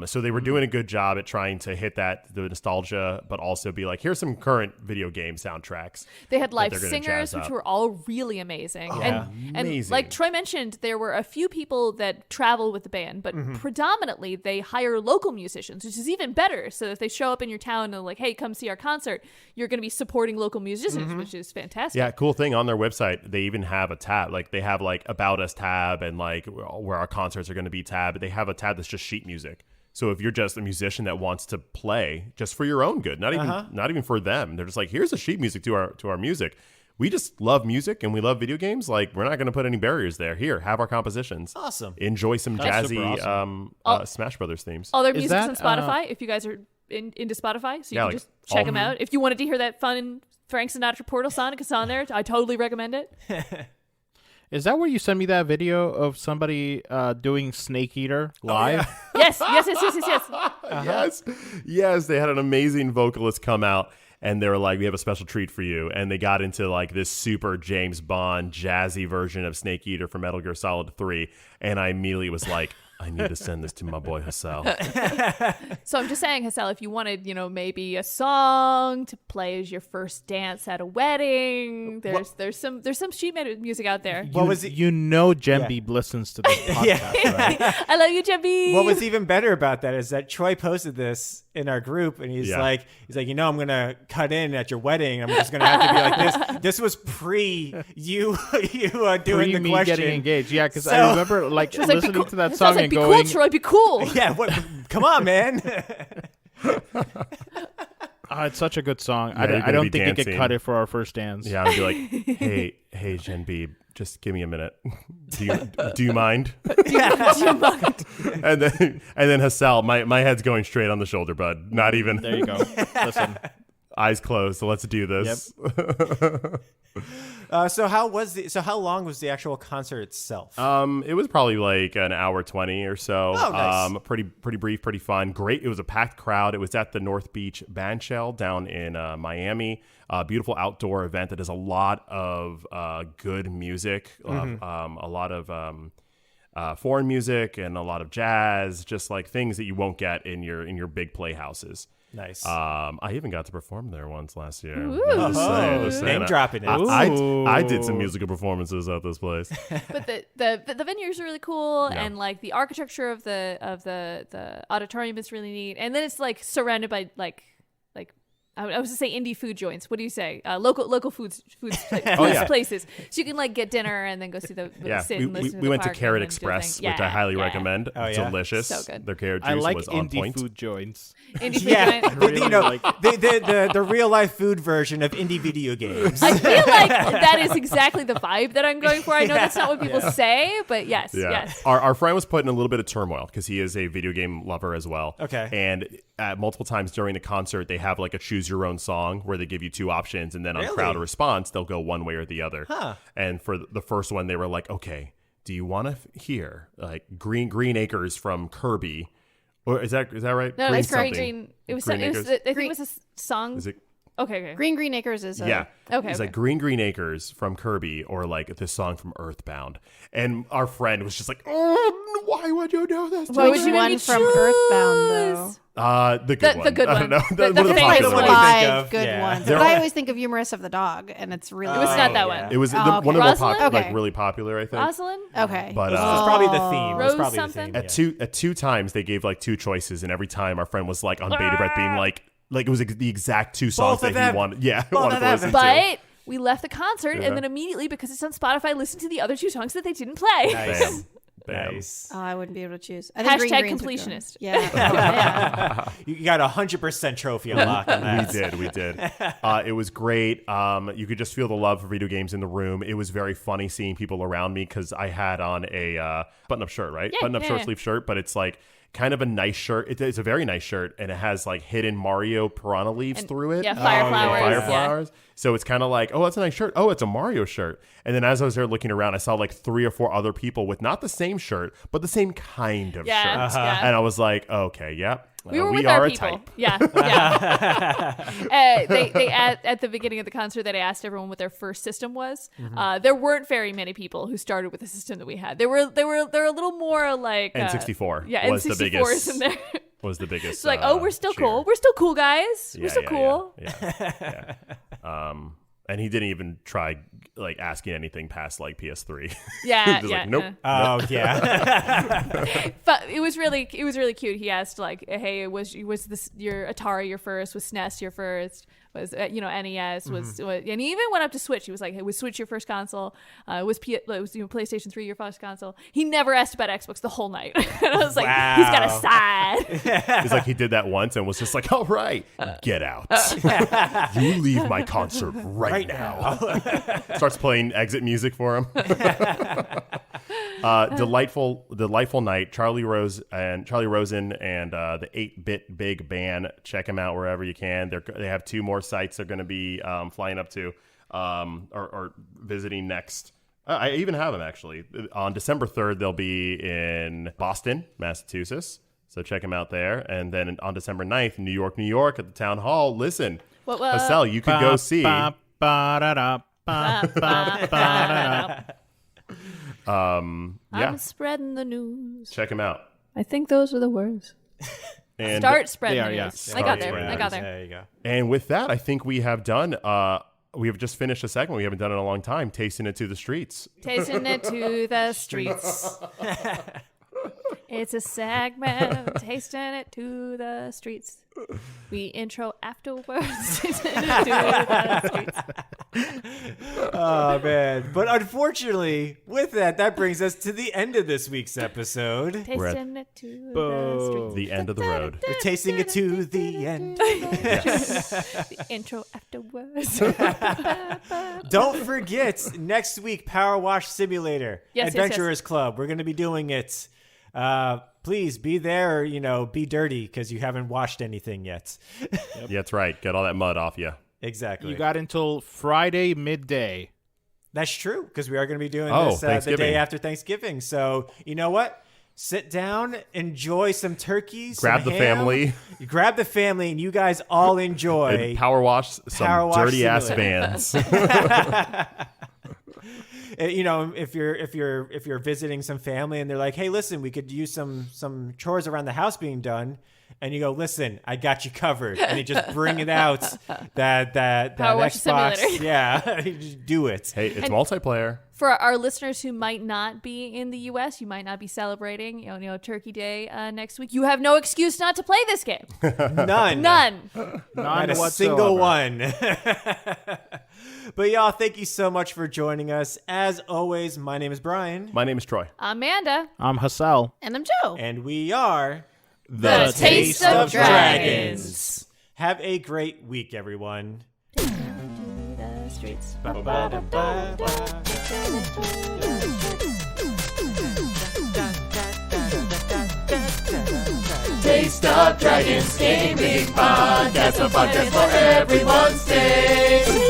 Speaker 3: So they were doing a good job at trying to hit the nostalgia, but also be like, here's some current video game soundtracks.
Speaker 4: They had live
Speaker 3: they're gonna
Speaker 4: singers,
Speaker 3: jazz
Speaker 4: which
Speaker 3: up.
Speaker 4: were all really amazing. And
Speaker 3: amazing.
Speaker 4: like Troy mentioned, there were a few people that travel with the band, but predominantly they hire local musicians, which is even better. So if they show up in your town and they're like, hey, come see our concert, you're going to be supporting local musicians, which is fantastic.
Speaker 3: Yeah, cool thing on their website, they even have a tab. Like they have like About Us tab and like where our concerts are going to be tab. They have a tab that's just sheet music. So if you're just a musician that wants to play just for your own good, not even for them, they're just like, here's a sheet music to our music. We just love music and we love video games. Like we're not going to put any barriers there. Here, have our compositions.
Speaker 2: Awesome.
Speaker 3: Enjoy some
Speaker 5: That's super
Speaker 3: jazzy
Speaker 5: awesome.
Speaker 3: Smash Brothers themes.
Speaker 4: All their
Speaker 5: Is
Speaker 4: music's
Speaker 5: that,
Speaker 4: on Spotify, if you guys are into Spotify, so you
Speaker 3: Yeah,
Speaker 4: can
Speaker 3: like
Speaker 4: just
Speaker 3: all
Speaker 4: check
Speaker 3: of
Speaker 4: them out. If you wanted to hear that fun Frank Sinatra Portal Sonic is on there, I totally recommend it.
Speaker 5: Is that where you sent me that video of somebody doing Snake Eater live?
Speaker 4: Yes.
Speaker 3: Yes, they had an amazing vocalist come out and they were like, we have a special treat for you. And they got into like this super James Bond jazzy version of Snake Eater from Metal Gear Solid 3. And I immediately was like, I need to send this to my boy Hassel.
Speaker 4: So I'm just saying, Hassel, if you wanted, maybe a song to play as your first dance at a wedding, there's some sheet music out there.
Speaker 2: What was it?
Speaker 5: You know Jembeeb listens to this podcast, right?
Speaker 4: I love you, Jemby.
Speaker 2: What was even better about that is that Troy posted this in our group, and he's like, I'm gonna cut in at your wedding. I'm just gonna have to be like this. This was pre you doing the
Speaker 5: me
Speaker 2: question.
Speaker 5: getting engaged. Yeah, because I remember listening to that song and
Speaker 4: be
Speaker 5: going,
Speaker 4: cool, Troy, be cool.
Speaker 2: Yeah, come on, man.
Speaker 5: it's such a good song.
Speaker 3: Yeah, you're
Speaker 5: I
Speaker 3: gonna
Speaker 5: don't
Speaker 3: be
Speaker 5: think you could
Speaker 3: dancing.
Speaker 5: then it for our first dance.
Speaker 3: Yeah, I'd be like, hey, Genevieve, just give me a minute. Do you mind?
Speaker 4: Do you mind?
Speaker 3: And then Hassel, my head's going straight on the shoulder, bud. Not even.
Speaker 5: There you go. Listen.
Speaker 3: Eyes closed. So let's do this.
Speaker 2: So how long was the actual concert itself?
Speaker 3: It was probably like an hour 20 or so.
Speaker 2: Oh, nice.
Speaker 3: Pretty brief, pretty fun. Great. It was a packed crowd. It was at the North Beach Bandshell down in Miami. Beautiful outdoor event that does a lot of good music, a lot of foreign music and a lot of jazz, just like things that you won't get in your big playhouses.
Speaker 2: Nice.
Speaker 3: I even got to perform there once last year.
Speaker 4: Ooh.
Speaker 3: Just saying.
Speaker 2: Name dropping it.
Speaker 3: I did some musical performances at this place.
Speaker 4: But the venue is really cool,
Speaker 3: Yeah.
Speaker 4: and like the architecture of the auditorium is really neat, and then it's like surrounded by like I was going to say indie food joints. What do you say? Local foods places. So you can like get dinner and then go see the sit and listen to
Speaker 3: we
Speaker 4: the
Speaker 3: went to
Speaker 4: park
Speaker 3: Carrot
Speaker 4: and do
Speaker 3: Express,
Speaker 4: things.
Speaker 3: which I highly recommend.
Speaker 2: Oh, yeah.
Speaker 3: Delicious.
Speaker 4: So good.
Speaker 3: Their carrot juice
Speaker 5: I like
Speaker 3: was on
Speaker 5: indie
Speaker 3: point.
Speaker 5: food joints.
Speaker 4: Indie food
Speaker 2: Yeah,
Speaker 4: joint.
Speaker 5: Really
Speaker 2: the real life food version of indie video games.
Speaker 4: I feel like that is exactly the vibe that I'm going for. I know that's not what people say, but yes.
Speaker 3: Our friend was put in a little bit of turmoil because he is a video game lover as well.
Speaker 2: Okay.
Speaker 3: And multiple times during the concert, they have like a choose your own song where they give you two options, and then on
Speaker 2: Really?
Speaker 3: crowd response, they'll go one way or the other.
Speaker 2: Huh.
Speaker 3: And for the first one, they were like, okay, do you want to hear like Green Acres from Kirby, Or is that right?
Speaker 4: No,
Speaker 3: Green
Speaker 4: it's
Speaker 3: something.
Speaker 4: Green. It was.
Speaker 3: Green
Speaker 4: I
Speaker 3: Acres?
Speaker 4: think it was a song.
Speaker 3: Is it?
Speaker 4: Okay.
Speaker 6: Green Acres is
Speaker 3: Yeah.
Speaker 4: Okay.
Speaker 3: It's like Green Acres from Kirby, or like this song from Earthbound. And our friend was just like, "Oh, why would you do this?"
Speaker 4: Why would you
Speaker 6: one
Speaker 4: make
Speaker 6: from
Speaker 4: me
Speaker 6: Earthbound though?
Speaker 3: The good one.
Speaker 4: The good
Speaker 3: I
Speaker 4: one.
Speaker 3: don't know.
Speaker 4: The
Speaker 3: One of the
Speaker 4: famous
Speaker 3: popular
Speaker 4: one.
Speaker 3: ones.
Speaker 6: Five good
Speaker 2: Yeah.
Speaker 6: ones.
Speaker 3: There
Speaker 6: But I
Speaker 3: are-
Speaker 6: always think of Humorous of the Dog, and it's really.
Speaker 4: It was not that
Speaker 2: yeah.
Speaker 4: one.
Speaker 3: It was
Speaker 6: Oh,
Speaker 3: one of the more
Speaker 4: Rosalind?
Speaker 6: Okay.
Speaker 3: like really popular, I think.
Speaker 4: Rosalind.
Speaker 6: Okay.
Speaker 3: But
Speaker 2: It was probably the theme. It was
Speaker 4: Rose
Speaker 2: probably
Speaker 4: something?
Speaker 2: the theme.
Speaker 3: at two times they gave like two choices, and every time our friend was like on bated breath, being like it was the exact two songs
Speaker 2: Both of
Speaker 3: that he
Speaker 2: them.
Speaker 3: wanted. Yeah,
Speaker 2: Both
Speaker 3: wanted
Speaker 2: of
Speaker 3: to
Speaker 2: them.
Speaker 3: listen to.
Speaker 4: But we left the concert
Speaker 3: Yeah.
Speaker 4: and then immediately, because it's on Spotify, listened to the other two songs that they didn't play.
Speaker 2: Nice.
Speaker 3: Bam.
Speaker 2: Nice.
Speaker 6: Oh, I wouldn't be able to choose. I think
Speaker 4: Hashtag
Speaker 6: Green Green's would go.
Speaker 4: completionist.
Speaker 6: Yeah. Yeah.
Speaker 2: You got 100% trophy unlock on that.
Speaker 3: We did. It was great. You could just feel the love for video games in the room. It was very funny seeing people around me because I had on a button-up shirt, right?
Speaker 4: Yeah,
Speaker 3: Button-up
Speaker 4: yeah,
Speaker 3: short
Speaker 4: yeah.
Speaker 3: sleeve shirt, but it's like kind of a nice shirt. It's a very nice shirt, and it has like hidden Mario piranha leaves through it.
Speaker 4: Yeah, fire flowers.
Speaker 3: Fire
Speaker 4: Yeah.
Speaker 3: flowers. So it's kind of like, oh, that's a nice shirt. Oh, it's a Mario shirt. And then as I was there looking around, I saw like 3 or 4 other people with not the same shirt, but the same kind of
Speaker 4: Yeah,
Speaker 3: shirt.
Speaker 4: yeah.
Speaker 3: And I was like, okay, yep.
Speaker 4: We were
Speaker 3: we
Speaker 4: with
Speaker 3: are
Speaker 4: our
Speaker 3: a
Speaker 4: people.
Speaker 3: type.
Speaker 4: Yeah. They at the beginning of the concert that I asked everyone what their first system was. There weren't very many people who started with the system that we had. They're a little more like
Speaker 3: N64
Speaker 4: yeah,
Speaker 3: was the
Speaker 4: N64
Speaker 3: biggest.
Speaker 4: is in there.
Speaker 3: Was the biggest.
Speaker 4: It's like, oh, we're still
Speaker 3: cheer.
Speaker 4: cool. We're still cool, guys.
Speaker 3: Yeah,
Speaker 4: We're still
Speaker 3: yeah,
Speaker 4: cool.
Speaker 3: Yeah. And he didn't even try like asking anything past like PS3.
Speaker 4: Yeah,
Speaker 3: Just
Speaker 4: yeah.
Speaker 3: like, nope.
Speaker 2: Oh, yeah.
Speaker 4: But it was really cute. He asked like, "Hey, was this your Atari your first? Was SNES your first? Was NES? Was and he even went up to Switch. He was like, "Hey, was Switch your first console? Was PlayStation 3 your first console?" He never asked about Xbox the whole night. And I was like,
Speaker 2: Wow.
Speaker 4: he's got a side.
Speaker 3: It's like he did that once and was just like, all right, get out. You leave my concert right now. Starts playing exit music for him. Delightful night. Charlie Rosen and the 8-Bit Big Band. Check them out wherever you can. They have 2 more sites they're going to be flying up to or visiting next. I even have them actually. On December 3rd, they'll be in Boston, Massachusetts. So check them out there. And then on December 9th, New York at the Town Hall. Listen, Hassel, you could go see.
Speaker 5: Yeah.
Speaker 4: I'm spreading the news.
Speaker 3: Check them out.
Speaker 4: I think those are the words.
Speaker 3: And
Speaker 4: Start spreading
Speaker 5: They
Speaker 4: the
Speaker 5: are,
Speaker 4: news.
Speaker 5: yeah.
Speaker 4: I got
Speaker 3: Start
Speaker 4: there. I
Speaker 3: spreading
Speaker 4: got
Speaker 3: the
Speaker 4: there.
Speaker 2: There you go.
Speaker 3: And with that, I think we have done. We have just finished a segment we haven't done in a long time, tasting it to the streets.
Speaker 4: Tasting it to the streets. It's a segment, tasting it to the streets. We intro afterwards. Tasting it to the streets.
Speaker 2: Oh, man. But unfortunately, with that brings us to the end of this week's episode.
Speaker 3: We're at
Speaker 4: Tasting it to the streets.
Speaker 3: the end of the road.
Speaker 2: We're tasting it to the end.
Speaker 4: The intro afterwards.
Speaker 2: Don't forget, next week, Power Wash Simulator,
Speaker 4: Yes,
Speaker 2: Adventurers Club. We're going to be doing it. Please be there or, be dirty because you haven't washed anything yet.
Speaker 3: Yeah, that's right. Get all that mud off you.
Speaker 2: Exactly.
Speaker 5: You got until Friday midday.
Speaker 2: That's true because we are going to be doing
Speaker 3: Oh,
Speaker 2: this the
Speaker 3: Thanksgiving.
Speaker 2: day after Thanksgiving. So, you know what? Sit down, enjoy some turkeys.
Speaker 3: Grab
Speaker 2: some
Speaker 3: the
Speaker 2: ham.
Speaker 3: family.
Speaker 2: You grab the family, and you guys all enjoy.
Speaker 3: And power wash some
Speaker 2: Power wash
Speaker 3: dirty ass
Speaker 2: simulator.
Speaker 3: bands.
Speaker 2: If you're visiting some family and they're like, "Hey, listen, we could use some chores around the house being done," and you go, "Listen, I got you covered," and you just bring it out that
Speaker 4: Power Wash
Speaker 2: Xbox,
Speaker 4: Simulator.
Speaker 2: yeah, you just do it.
Speaker 3: Hey, it's
Speaker 4: And-
Speaker 3: multiplayer.
Speaker 4: For our listeners who might not be in the U.S., you might not be celebrating, Turkey Day next week. You have no excuse not to play this game.
Speaker 2: None,
Speaker 4: None.
Speaker 2: not a
Speaker 5: whatsoever.
Speaker 2: single one. But y'all, thank you so much for joining us. As always, my name is Brian,
Speaker 3: My name is Troy.
Speaker 4: Amanda.
Speaker 5: I'm Hassel.
Speaker 6: And I'm Joe.
Speaker 2: and we are
Speaker 4: The Taste of Dragons.
Speaker 2: Have a great week, everyone.
Speaker 4: The streets.
Speaker 1: Taste of Dragons Gaming Podcast, a podcast for everyone's taste.